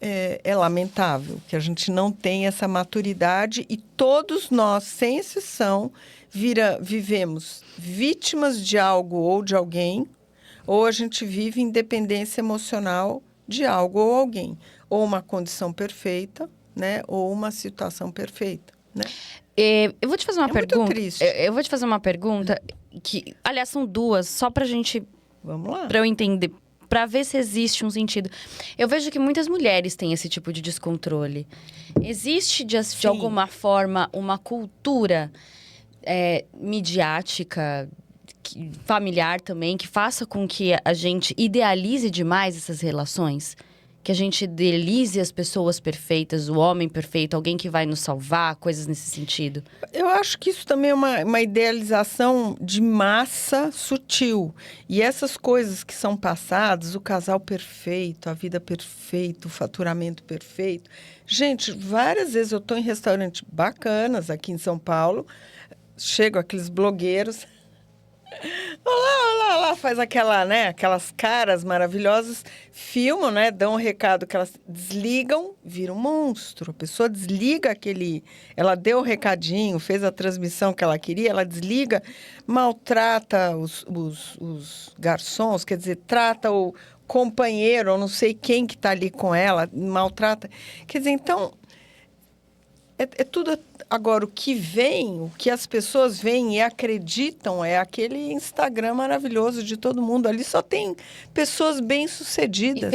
É lamentável que a gente não tenha essa maturidade e todos nós, sem exceção, vivemos vítimas de algo ou de alguém, ou a gente vive independência emocional de algo ou alguém, ou uma condição perfeita, né, ou uma situação perfeita, né? Eu vou te fazer uma pergunta. Muito triste. Eu vou te fazer uma pergunta que, aliás, são duas, só pra gente... Vamos lá. Pra eu entender. Para ver se existe um sentido. Eu vejo que muitas mulheres têm esse tipo de descontrole. Existe, de alguma forma, uma cultura midiática, familiar também, que faça com que a gente idealize demais essas relações? Que a gente idealize as pessoas perfeitas, o homem perfeito, alguém que vai nos salvar, coisas nesse sentido? Eu acho que isso também é uma idealização de massa sutil. E essas coisas que são passadas, o casal perfeito, a vida perfeita, o faturamento perfeito. Gente, várias vezes eu estou em restaurantes bacanas aqui em São Paulo, chegam aqueles blogueiros... Olá, faz aquelas caras maravilhosas, filmam, né, dão um recado que elas desligam, vira um monstro. A pessoa desliga ela deu o recadinho, fez a transmissão que ela queria, ela desliga, maltrata os garçons, quer dizer, trata o companheiro, ou não sei quem que está ali com ela, maltrata. Quer dizer, então, é tudo... Agora, o que as pessoas veem e acreditam é aquele Instagram maravilhoso de todo mundo. Ali só tem pessoas bem-sucedidas.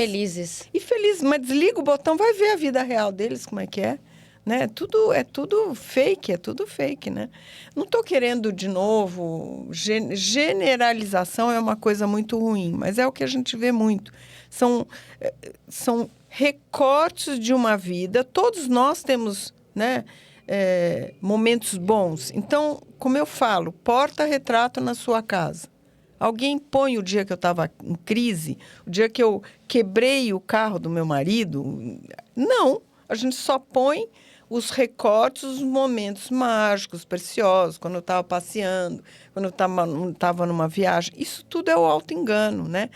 E felizes. Mas desliga o botão, vai ver a vida real deles, como é que é. né? É tudo fake, né? Não estou querendo, de novo, generalização é uma coisa muito ruim, mas é o que a gente vê muito. São recortes de uma vida, todos nós temos, né, momentos bons. Então, como eu falo, porta-retrato na sua casa. Alguém põe o dia que eu estava em crise, o dia que eu quebrei o carro do meu marido? Não, a gente só põe os recortes, os momentos mágicos, preciosos, quando eu estava passeando, quando eu estava numa viagem. Isso tudo é o auto-engano, né?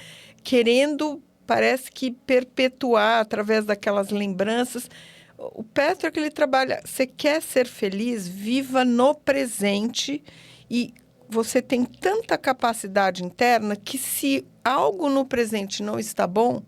Querendo, parece que, perpetuar através daquelas lembranças. O Patrick, ele trabalha, você quer ser feliz, viva no presente e você tem tanta capacidade interna que se algo no presente não está bom,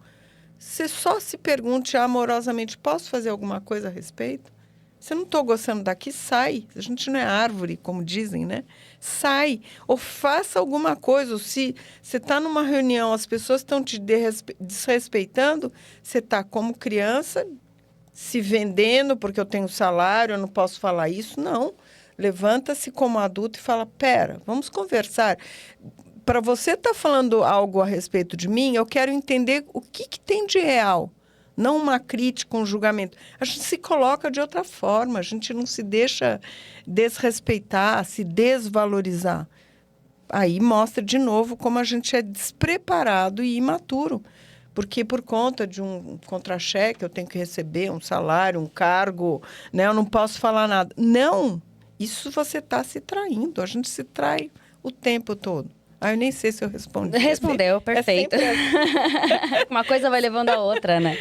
você só se pergunte amorosamente, posso fazer alguma coisa a respeito? Se eu não estou gostando daqui, sai. A gente não é árvore, como dizem, né? Sai. Ou faça alguma coisa. Ou se você está numa reunião, as pessoas estão te desrespeitando, você está como criança, se vendendo porque eu tenho salário, eu não posso falar isso. Não. Levanta-se como adulto e fala, pera, vamos conversar. Para você estar falando algo a respeito de mim, eu quero entender o que tem de real. Não uma crítica, um julgamento. A gente se coloca de outra forma, a gente não se deixa desrespeitar, se desvalorizar. Aí mostra de novo como a gente é despreparado e imaturo. Porque por conta de um contra-cheque eu tenho que receber um salário, um cargo, né? Eu não posso falar nada. Não! Isso você está se traindo. A gente se trai o tempo todo. Eu nem sei se eu respondi. Respondeu, perfeito. Uma coisa vai levando a outra, né?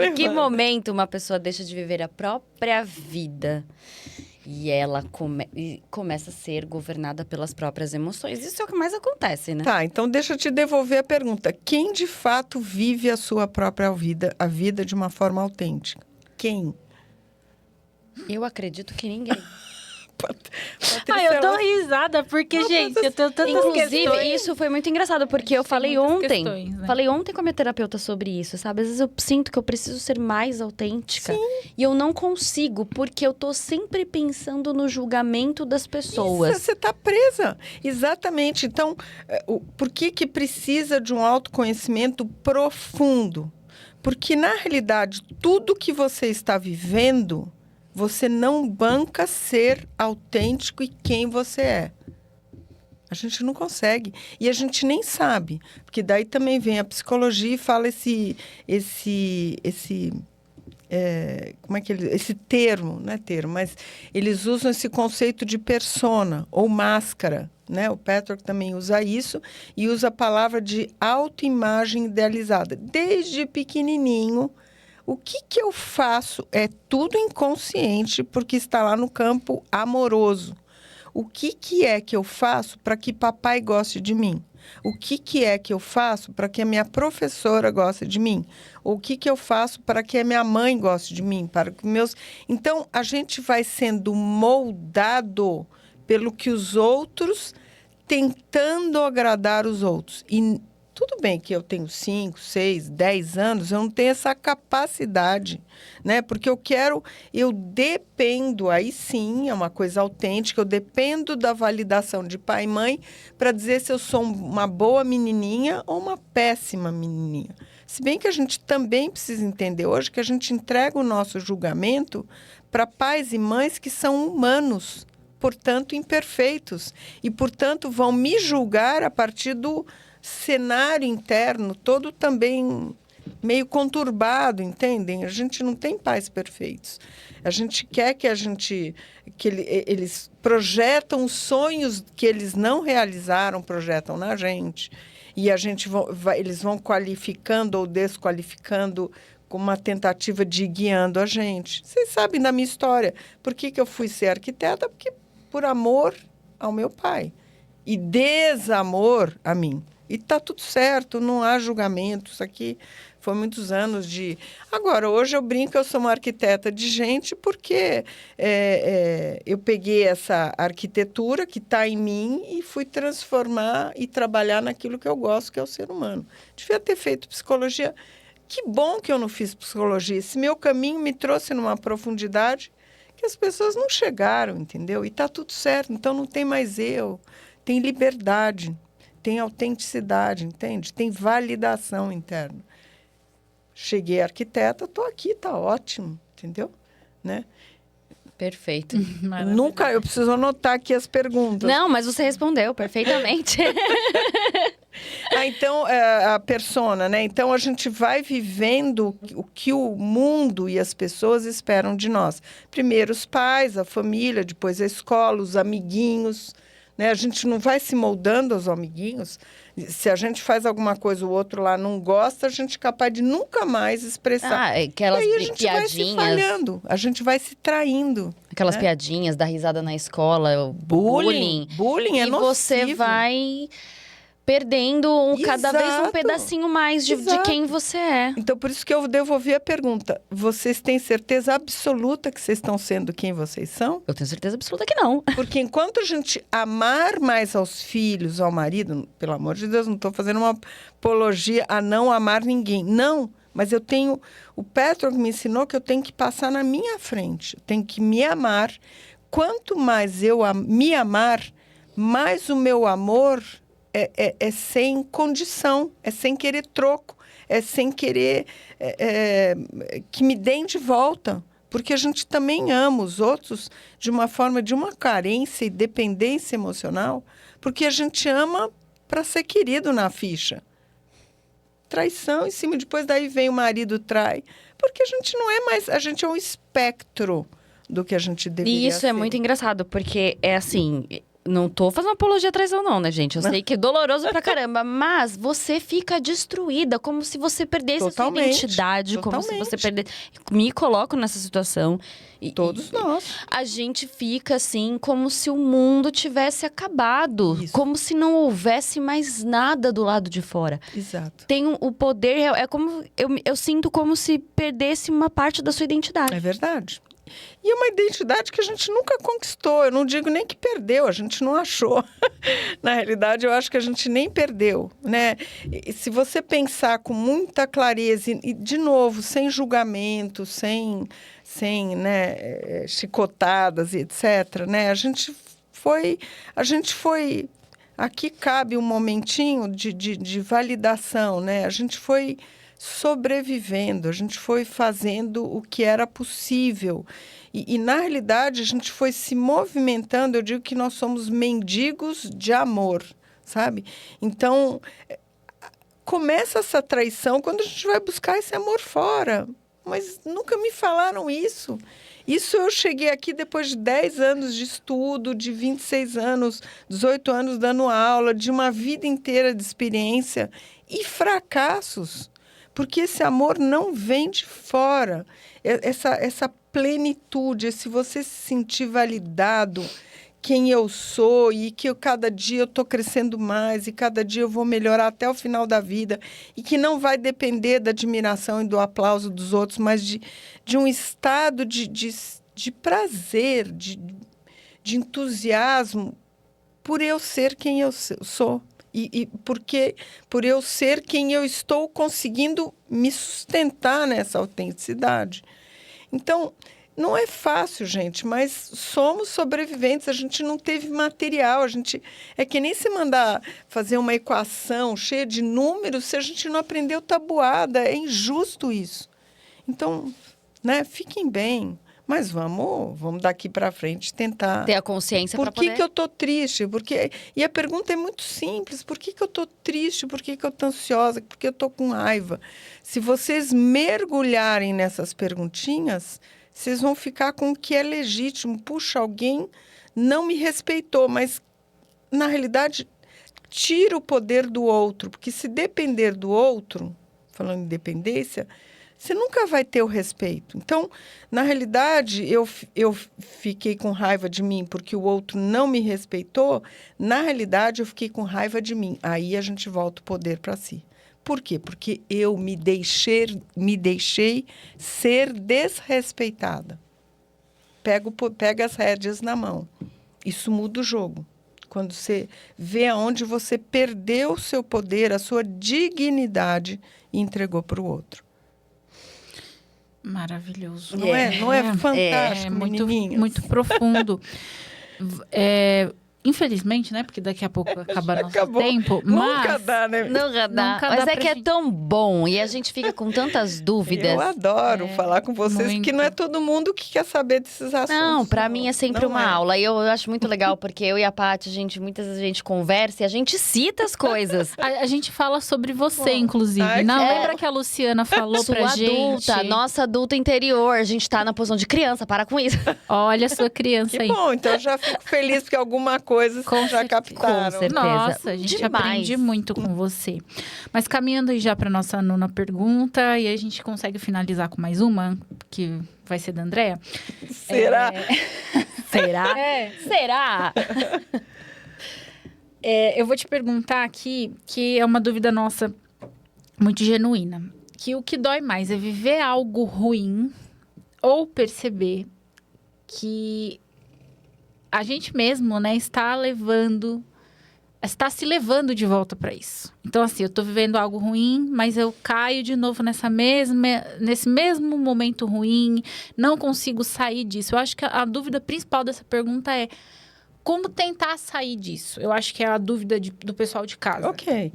Em que momento uma pessoa deixa de viver a própria vida e ela começa a ser governada pelas próprias emoções? Isso é o que mais acontece, né? Tá, então deixa eu te devolver a pergunta. Quem de fato vive a sua própria vida, a vida de uma forma autêntica? Quem? Eu acredito que ninguém. Eu dou risada, porque, gente, eu tenho tantas Inclusive, questões. isso foi muito engraçado, porque eu falei ontem. Questões, né? Falei ontem com a minha terapeuta sobre isso, sabe? Às vezes eu sinto que eu preciso ser mais autêntica. Sim. E eu não consigo, porque eu tô sempre pensando no julgamento das pessoas. Isso, você tá presa. Exatamente. Então, por que precisa de um autoconhecimento profundo? Porque, na realidade, tudo que você está vivendo, você não banca ser autêntico e quem você é. A gente não consegue. E a gente nem sabe. Porque daí também vem a psicologia e fala esse termo, não é termo, mas eles usam esse conceito de persona ou máscara, né? O Patrick também usa isso e usa a palavra de autoimagem idealizada. Desde pequenininho, o que eu faço é tudo inconsciente, porque está lá no campo amoroso. O que é que eu faço para que papai goste de mim? O que é que eu faço para que a minha professora goste de mim? O que eu faço para que a minha mãe goste de mim? Para que meus... Então, a gente vai sendo moldado pelo que os outros, tentando agradar os outros. E tudo bem que eu tenho 5, 6, 10 anos, eu não tenho essa capacidade, né? Porque eu dependo, aí sim, é uma coisa autêntica, eu dependo da validação de pai e mãe para dizer se eu sou uma boa menininha ou uma péssima menininha. Se bem que a gente também precisa entender hoje que a gente entrega o nosso julgamento para pais e mães que são humanos, portanto imperfeitos, e, portanto, vão me julgar a partir do cenário interno todo também meio conturbado, entendem? A gente não tem pais perfeitos. A gente quer que eles projetam sonhos que eles não realizaram, projetam na gente. E eles vão qualificando ou desqualificando com uma tentativa de ir guiando a gente. Vocês sabem da minha história. Por que eu fui ser arquiteta? Porque por amor ao meu pai e desamor a mim. E está tudo certo, não há julgamento. Isso aqui foi muitos anos de... Agora, hoje eu brinco que eu sou uma arquiteta de gente porque eu peguei essa arquitetura que está em mim e fui transformar e trabalhar naquilo que eu gosto, que é o ser humano. Devia ter feito psicologia. Que bom que eu não fiz psicologia. Esse meu caminho me trouxe numa profundidade que as pessoas não chegaram, entendeu? E tá tudo certo, então não tem mais eu. Tem liberdade, tem autenticidade, entende? Tem validação interna. Cheguei arquiteta, estou aqui, tá ótimo, entendeu? Né? Perfeito. Nunca, eu preciso anotar aqui as perguntas. Não, mas você respondeu perfeitamente. Então, a persona, né? Então, a gente vai vivendo o que o mundo e as pessoas esperam de nós. Primeiro os pais, a família, depois a escola, os amiguinhos, né? A gente não vai se moldando aos amiguinhos. Se a gente faz alguma coisa, o outro lá não gosta, a gente é capaz de nunca mais expressar. Aquelas e aí a gente piadinhas. vai se falhando, a gente vai se traindo. Aquelas né? piadinhas, dar risada na escola, o bullying. Bullying é E nocivo. você vai perdendo cada vez um Exato. pedacinho mais de quem você é. Então, por isso que eu devolvi a pergunta. Vocês têm certeza absoluta que vocês estão sendo quem vocês são? Eu tenho certeza absoluta que não. Porque enquanto a gente amar mais aos filhos, ao marido, pelo amor de Deus, não estou fazendo uma apologia a não amar ninguém. Não, mas eu tenho... O Petro me ensinou que eu tenho que passar na minha frente. Eu tenho que me amar. Quanto mais eu me amar, mais o meu amor... É sem condição, é sem querer troco, é sem querer que me deem de volta. Porque a gente também ama os outros de uma forma, de uma carência e dependência emocional, porque a gente ama para ser querido na ficha. Traição em cima, depois daí vem o marido trai. Porque a gente não é mais, a gente é um espectro do que a gente deveria E isso ser. é muito engraçado, porque é assim... Não tô fazendo apologia à traição, não, né, gente? Eu sei que é doloroso pra caramba, mas você fica destruída, como se você perdesse a sua identidade, como se você perdesse... Me coloco nessa situação. Todos nós. A gente fica assim, como se o mundo tivesse acabado. Isso. Como se não houvesse mais nada do lado de fora. Exato. Tem o poder, é como... Eu sinto como se perdesse uma parte da sua identidade. É verdade. E é uma identidade que a gente nunca conquistou. Eu não digo nem que perdeu, a gente não achou. Na realidade, eu acho que a gente nem perdeu, né? E se você pensar com muita clareza e de novo, sem julgamento, sem né, chicotadas e etc., né? A gente foi... Aqui cabe um momentinho de validação, né? A gente foi... sobrevivendo, a gente foi fazendo o que era possível. E, na realidade, a gente foi se movimentando, eu digo que nós somos mendigos de amor, sabe? Então, começa essa traição quando a gente vai buscar esse amor fora. Mas nunca me falaram isso. Isso eu cheguei aqui depois de 10 anos de estudo, de 26 anos, 18 anos dando aula, de uma vida inteira de experiência e fracassos. Porque esse amor não vem de fora. Essa plenitude, se você se sentir validado, quem eu sou e que cada dia eu estou crescendo mais e cada dia eu vou melhorar até o final da vida e que não vai depender da admiração e do aplauso dos outros, mas de um estado de prazer, de entusiasmo por eu ser quem eu sou. Porque por eu ser quem eu estou conseguindo me sustentar nessa autenticidade. Então, não é fácil, gente, mas somos sobreviventes, a gente não teve material, é que nem se mandar fazer uma equação cheia de números se a gente não aprendeu tabuada, é injusto isso. Então, né, fiquem bem. Mas vamos daqui para frente tentar... Ter a consciência para poder... Por que eu estou triste? E a pergunta é muito simples. Por que eu estou triste? Por que eu estou ansiosa? Por que eu estou com raiva? Se vocês mergulharem nessas perguntinhas, vocês vão ficar com o que é legítimo. Puxa, alguém não me respeitou, mas, na realidade, tira o poder do outro. Porque se depender do outro, falando em dependência... você nunca vai ter o respeito. Então, na realidade, eu fiquei com raiva de mim porque o outro não me respeitou. Na realidade, eu fiquei com raiva de mim. Aí a gente volta o poder para si. Por quê? Porque eu me deixei ser desrespeitada. Pega as rédeas na mão. Isso muda o jogo. Quando você vê aonde você perdeu o seu poder, a sua dignidade e entregou para o outro. Maravilhoso. Não é fantástico, menininhas? Muito profundo. Infelizmente, né? Porque daqui a pouco acaba nosso tempo. Nunca Mas dá, né? Nunca dá. Mas é que é tão bom. E a gente fica com tantas dúvidas. Eu adoro falar com vocês, muito. que não é todo mundo que quer saber desses assuntos. Não, pra mim é sempre Não uma é. aula. E eu acho muito legal, porque eu e a Paty, muitas vezes a gente conversa e a gente cita as coisas. A gente fala sobre você, Bom. inclusive. Ai, Não, que lembra que a Luciana falou Sua pra gente? adulta, nossa adulta interior. A gente tá na posição de criança, para com isso. Olha a sua criança Que aí. bom, então eu já fico feliz porque alguma coisa Com já captaram. Com certeza. Nossa, a gente Demais. aprende muito com você. Mas caminhando aí já para nossa nona pergunta, e aí a gente consegue finalizar com mais uma, que vai ser da Andréa. Será? Será? Será? Eu vou te perguntar aqui, que é uma dúvida nossa muito genuína. Que o que dói mais é viver algo ruim ou perceber que a gente mesmo, né, está se levando de volta para isso. Então, assim, eu tô vivendo algo ruim, mas eu caio de novo nesse mesmo momento ruim, não consigo sair disso. Eu acho que a dúvida principal dessa pergunta é como tentar sair disso. Eu acho que é a dúvida do pessoal de casa. Ok.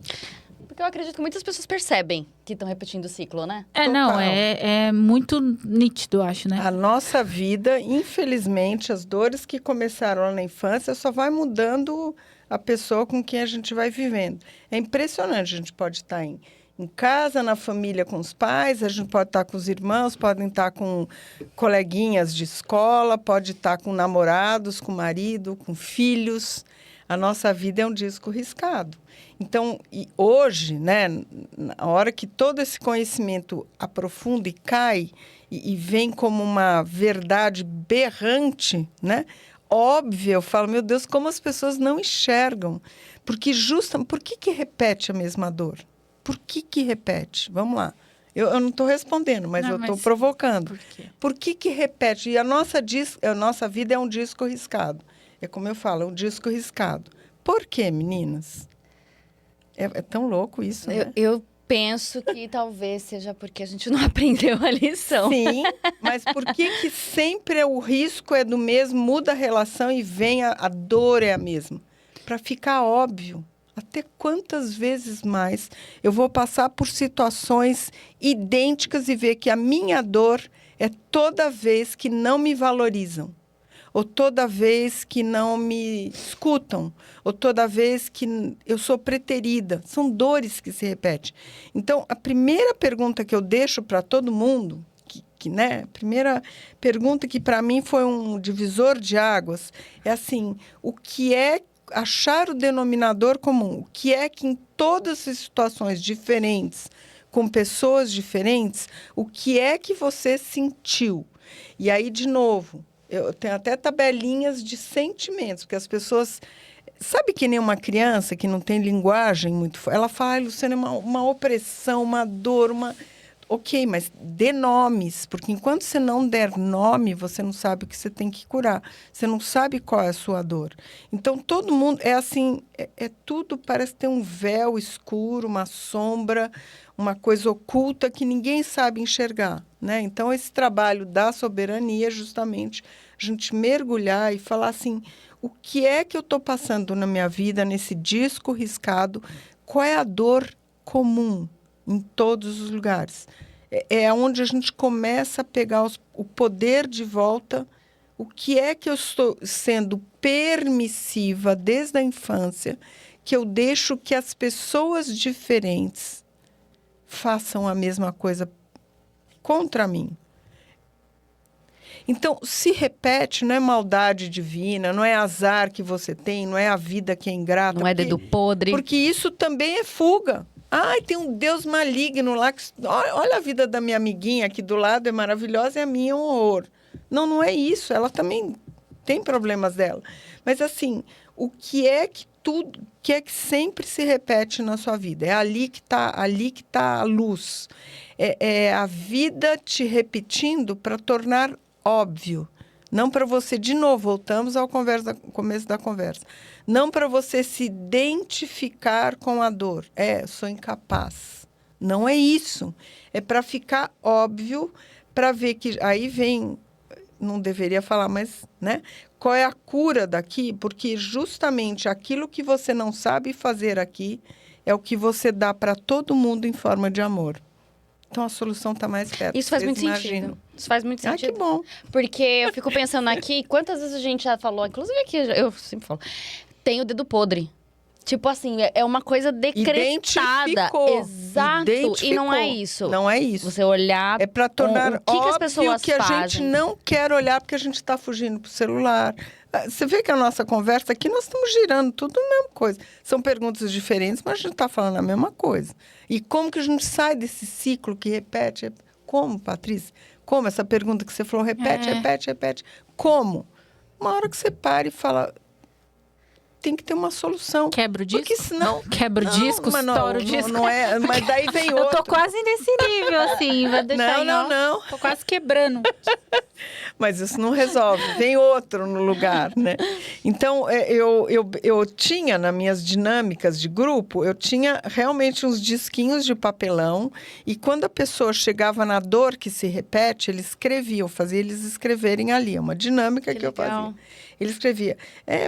Porque eu acredito que muitas pessoas percebem que estão repetindo o ciclo, né? Não, é muito nítido, eu acho, né? A nossa vida, infelizmente, as dores que começaram lá na infância só vai mudando a pessoa com quem a gente vai vivendo. É impressionante, a gente pode estar em casa, na família com os pais, a gente pode estar com os irmãos, podem estar com coleguinhas de escola, pode estar com namorados, com marido, com filhos. A nossa vida é um disco riscado. Então, e hoje, né, na hora que todo esse conhecimento aprofunda e cai e vem como uma verdade berrante, né? Óbvio, eu falo, meu Deus, como as pessoas não enxergam. Porque por que repete a mesma dor? Por que repete? Vamos lá. Eu não estou respondendo, mas eu estou provocando. Por quê? Por que repete? E a nossa vida é um disco riscado. É como eu falo, é um disco riscado. Por quê, meninas? É tão louco isso, né? Eu penso que talvez seja porque a gente não aprendeu a lição. Sim, mas por que sempre o risco é do mesmo, muda a relação e vem a dor é a mesma? Para ficar óbvio. Até quantas vezes mais eu vou passar por situações idênticas e ver que a minha dor é toda vez que não me valorizam, ou toda vez que não me escutam, ou toda vez que eu sou preterida. São dores que se repetem. Então, a primeira pergunta que eu deixo para todo mundo, né? A primeira pergunta que para mim foi um divisor de águas, é assim, o que é achar o denominador comum? O que é que em todas as situações diferentes, com pessoas diferentes, o que é que você sentiu? E aí, de novo, eu tenho até tabelinhas de sentimentos, porque as pessoas... Sabe que nem uma criança que não tem linguagem muito... Ela fala, Luciana, é uma opressão, uma dor, uma... Ok, mas dê nomes, porque enquanto você não der nome, você não sabe o que você tem que curar. Você não sabe qual é a sua dor. Então, todo mundo... É assim, tudo parece ter um véu escuro, uma sombra, uma coisa oculta que ninguém sabe enxergar, né? Então, esse trabalho da soberania é justamente a gente mergulhar e falar assim, o que é que eu estou passando na minha vida, nesse disco riscado? Qual é a dor comum em todos os lugares? É onde a gente começa a pegar o poder de volta. O que é que eu estou sendo permissiva desde a infância, que eu deixo que as pessoas diferentes façam a mesma coisa contra mim? Então, se repete, não é maldade divina, não é azar que você tem, não é a vida que é ingrata. Não é dedo podre. Porque isso também é fuga. Ai, tem um Deus maligno lá. Olha a vida da minha amiguinha aqui do lado, é maravilhosa, e a minha é um horror. Não, não é isso. Ela também tem problemas dela. Mas, assim, o que é que sempre se repete na sua vida? É ali que está a luz. É a vida te repetindo para tornar óbvio. Não para você, de novo, voltamos ao começo da conversa. Não para você se identificar com a dor. Eu sou incapaz. Não é isso. É para ficar óbvio, para ver que aí vem, não deveria falar, mas, né? Qual é a cura daqui? Porque justamente aquilo que você não sabe fazer aqui é o que você dá para todo mundo em forma de amor. Então, a solução está mais perto. Isso faz Vocês muito imaginam? sentido. Isso faz muito sentido. Que bom. Porque eu fico pensando aqui, quantas vezes a gente já falou, inclusive aqui, eu sempre falo, tem o dedo podre. Tipo assim, é uma coisa decretada. Identificou. Exato. E não é isso. Não é isso. Você olhar É para tornar o que óbvio as pessoas que a fazem. gente não quer olhar porque a gente está fugindo pro celular. Você vê que a nossa conversa aqui, nós estamos girando tudo a mesma coisa. São perguntas diferentes, mas a gente está falando a mesma coisa. E como que a gente sai desse ciclo que repete? Como, Patrícia? Como? Essa pergunta que você falou, repete. Como? Uma hora que você para e fala... Tem que ter uma solução. Quebra o disco? Porque senão... Quebra o disco, estoura o disco. Não é, mas daí vem outro. Eu tô quase nesse nível, assim. Vai deixar Não. Tô quase quebrando. Mas isso não resolve. Vem outro no lugar, né? Então, eu tinha, nas minhas dinâmicas de grupo, eu tinha realmente uns disquinhos de papelão. E quando a pessoa chegava na dor que se repete, ele escrevia. Eu fazia eles escreverem ali. É uma dinâmica que eu fazia. Ele escrevia,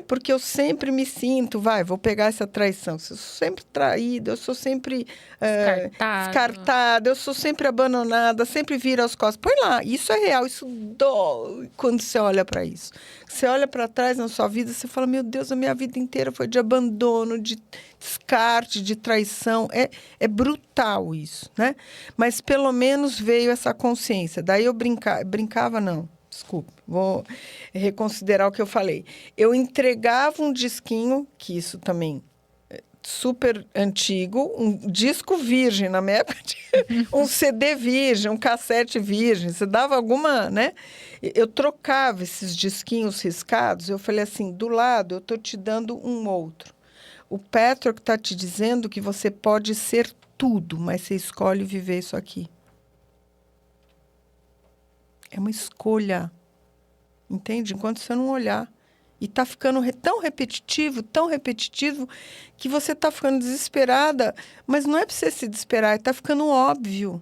porque eu sempre me sinto, vou pegar essa traição. Eu sou sempre traída, eu sou sempre descartada, eu sou sempre abandonada, sempre vira as costas. Põe lá, isso é real, isso dói quando você olha para isso. Você olha para trás na sua vida, você fala, meu Deus, a minha vida inteira foi de abandono, de descarte, de traição. É brutal isso, né? Mas pelo menos veio essa consciência. Daí eu brincava, não. Desculpe, vou reconsiderar o que eu falei. Eu entregava um disquinho, que isso também é super antigo, um disco virgem na minha época, um CD virgem, um cassete virgem. Você dava alguma, né? Eu trocava esses disquinhos riscados, eu falei assim, do lado eu estou te dando um outro. O Petro que está te dizendo que você pode ser tudo, mas você escolhe viver isso aqui. É uma escolha, entende? Enquanto você não olhar. E está ficando tão repetitivo, que você está ficando desesperada. Mas não é para você se desesperar, está ficando óbvio.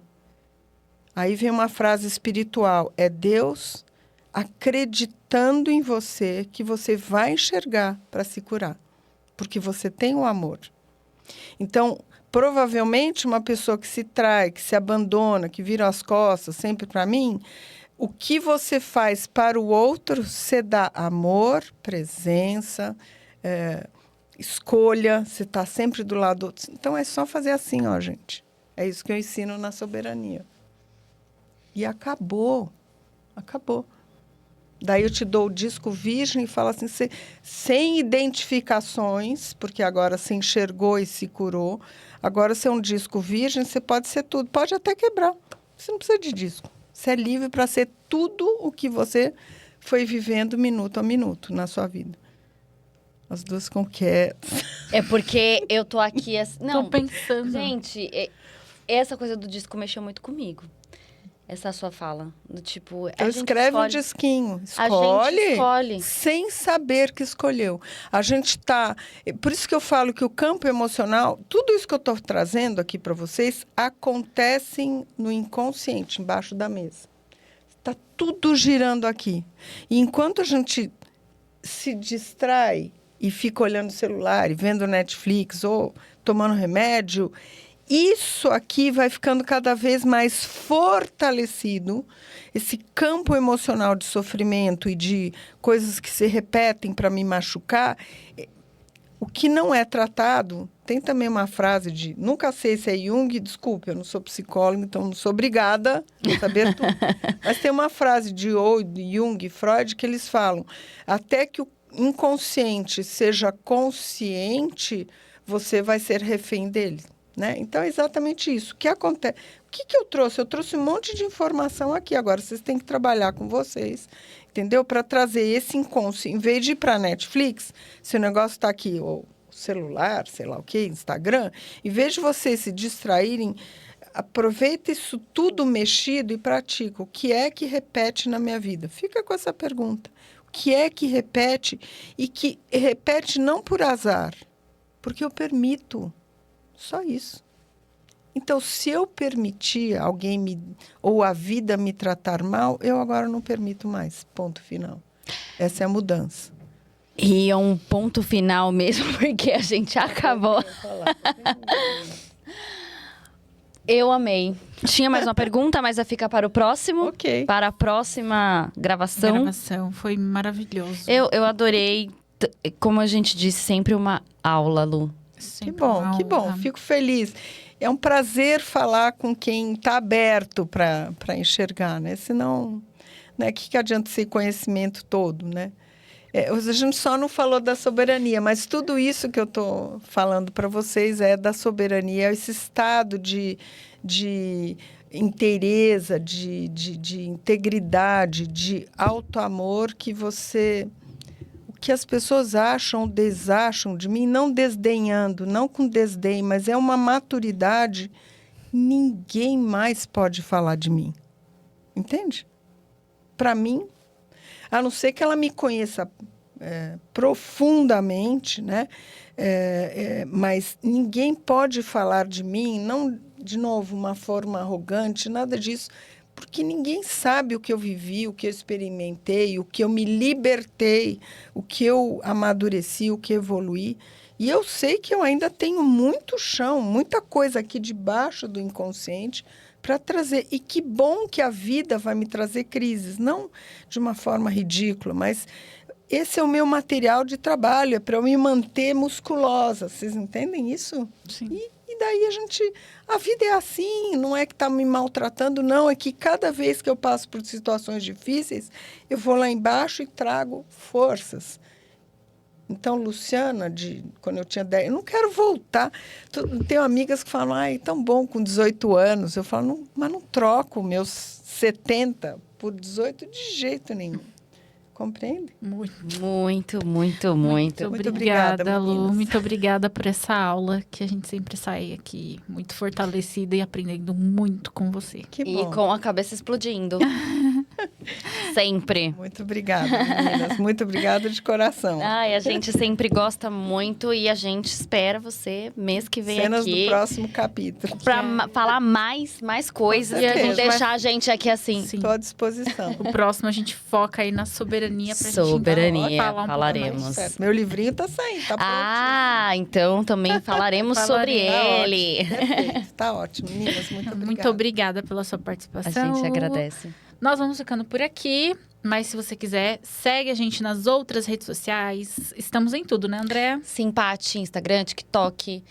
Aí vem uma frase espiritual. É Deus acreditando em você que você vai enxergar para se curar. Porque você tem o amor. Então, provavelmente, uma pessoa que se trai, que se abandona, que vira as costas sempre para mim... O que você faz para o outro, você dá amor, presença, escolha, você está sempre do lado do outro. Então, é só fazer assim, ó, gente. É isso que eu ensino na soberania. E acabou. Acabou. Daí eu te dou o disco virgem e falo assim, sem identificações, porque agora você enxergou e se curou. Agora, se é um disco virgem, você pode ser tudo. Pode até quebrar. Você não precisa de disco. Você é livre para ser tudo o que você foi vivendo minuto a minuto na sua vida. As duas ficam quietas. É porque eu tô aqui... Não, tô pensando. Gente, essa coisa do disco mexeu muito comigo. Essa sua fala. Do tipo... Então, escreve um disquinho. A gente escolhe. Sem saber que escolheu. A gente está... Por isso que eu falo que o campo emocional... Tudo isso que eu estou trazendo aqui para vocês acontece no inconsciente, embaixo da mesa. Está tudo girando aqui. E enquanto a gente se distrai e fica olhando o celular e vendo Netflix ou tomando remédio... Isso aqui vai ficando cada vez mais fortalecido, esse campo emocional de sofrimento e de coisas que se repetem para me machucar. O que não é tratado, tem também uma frase de, nunca sei se é Jung, desculpe, eu não sou psicóloga, então não sou obrigada a saber tudo. Mas tem uma frase de Jung e Freud que eles falam, até que o inconsciente seja consciente, você vai ser refém dele. Né? Então, é exatamente isso. O que acontece? O que eu trouxe? Eu trouxe um monte de informação aqui. Agora, vocês têm que trabalhar com vocês, entendeu? Para trazer esse inconsciente. Em vez de ir para a Netflix, se o negócio está aqui, ou celular, sei lá o quê, Instagram, em vez de vocês se distraírem, aproveita isso tudo mexido e pratica. O que é que repete na minha vida? Fica com essa pergunta. O que é que repete? E que repete não por azar, porque eu permito. Só isso. Então, se eu permitir ou a vida me tratar mal, eu agora não permito mais. Ponto final. Essa é a mudança. E é um ponto final mesmo, porque a gente acabou. Eu amei. Tinha mais uma pergunta, mas vai ficar para o próximo. Ok. Para a próxima gravação. Foi maravilhoso. Eu adorei. Como a gente disse, sempre uma aula, Lu. Que bom. Fico feliz. É um prazer falar com quem está aberto para enxergar, né? Senão, né, que adianta esse conhecimento todo, né? A gente só não falou da soberania, mas tudo isso que eu estou falando para vocês é da soberania, esse estado de inteireza, de integridade, de auto-amor que as pessoas acham ou desacham de mim, não desdenhando, não com desdém, mas é uma maturidade, ninguém mais pode falar de mim. Entende? Para mim, a não ser que ela me conheça profundamente, né? Mas ninguém pode falar de mim, não, de novo, uma forma arrogante, nada disso, porque ninguém sabe o que eu vivi, o que eu experimentei, o que eu me libertei, o que eu amadureci, o que evoluí. E eu sei que eu ainda tenho muito chão, muita coisa aqui debaixo do inconsciente para trazer. E que bom que a vida vai me trazer crises, não de uma forma ridícula, mas esse é o meu material de trabalho, é para eu me manter musculosa. Vocês entendem isso? Sim. E daí a vida é assim, não é que está me maltratando, não, é que cada vez que eu passo por situações difíceis, eu vou lá embaixo e trago forças. Então, Luciana, quando eu tinha 10, eu não quero voltar. Tenho amigas que falam, ai, tão bom com 18 anos. Eu falo, mas não troco meus 70 por 18 de jeito nenhum. Compreende? Muito obrigada, Lu. meninas. Muito obrigada por essa aula, que a gente sempre sai aqui muito fortalecida e aprendendo muito com você. Que bom. E com a cabeça explodindo. Sempre. Muito obrigada, meninas. Muito obrigada de coração. Ai, a gente sempre gosta muito e a gente espera você mês que vem Cenas aqui. do próximo capítulo. Pra falar mais coisas e certeza. não deixar a gente aqui assim. Sim. Estou à disposição. O próximo a gente foca aí na soberania pra Soberania, gente falar um falaremos. pouco mais. Certo. Meu livrinho está saindo, tá pronto. Ah, então também falaremos sobre Tá ele. ótimo, perfeito. Tá ótimo, meninas. Muito obrigada. Muito obrigada pela sua A participação. gente Lu. agradece. Nós vamos ficando por aqui, mas se você quiser, segue a gente nas outras redes sociais. Estamos em tudo, né, Andréa? Simpate, Instagram, TikTok,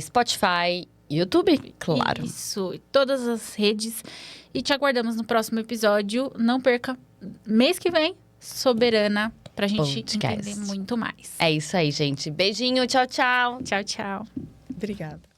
Spotify, YouTube, claro. Isso, e todas as redes. E te aguardamos no próximo episódio. Não perca, mês que vem, Soberana, pra gente Podcast. entender muito mais. É isso aí, gente. Beijinho, tchau, tchau. Tchau, tchau. Obrigada.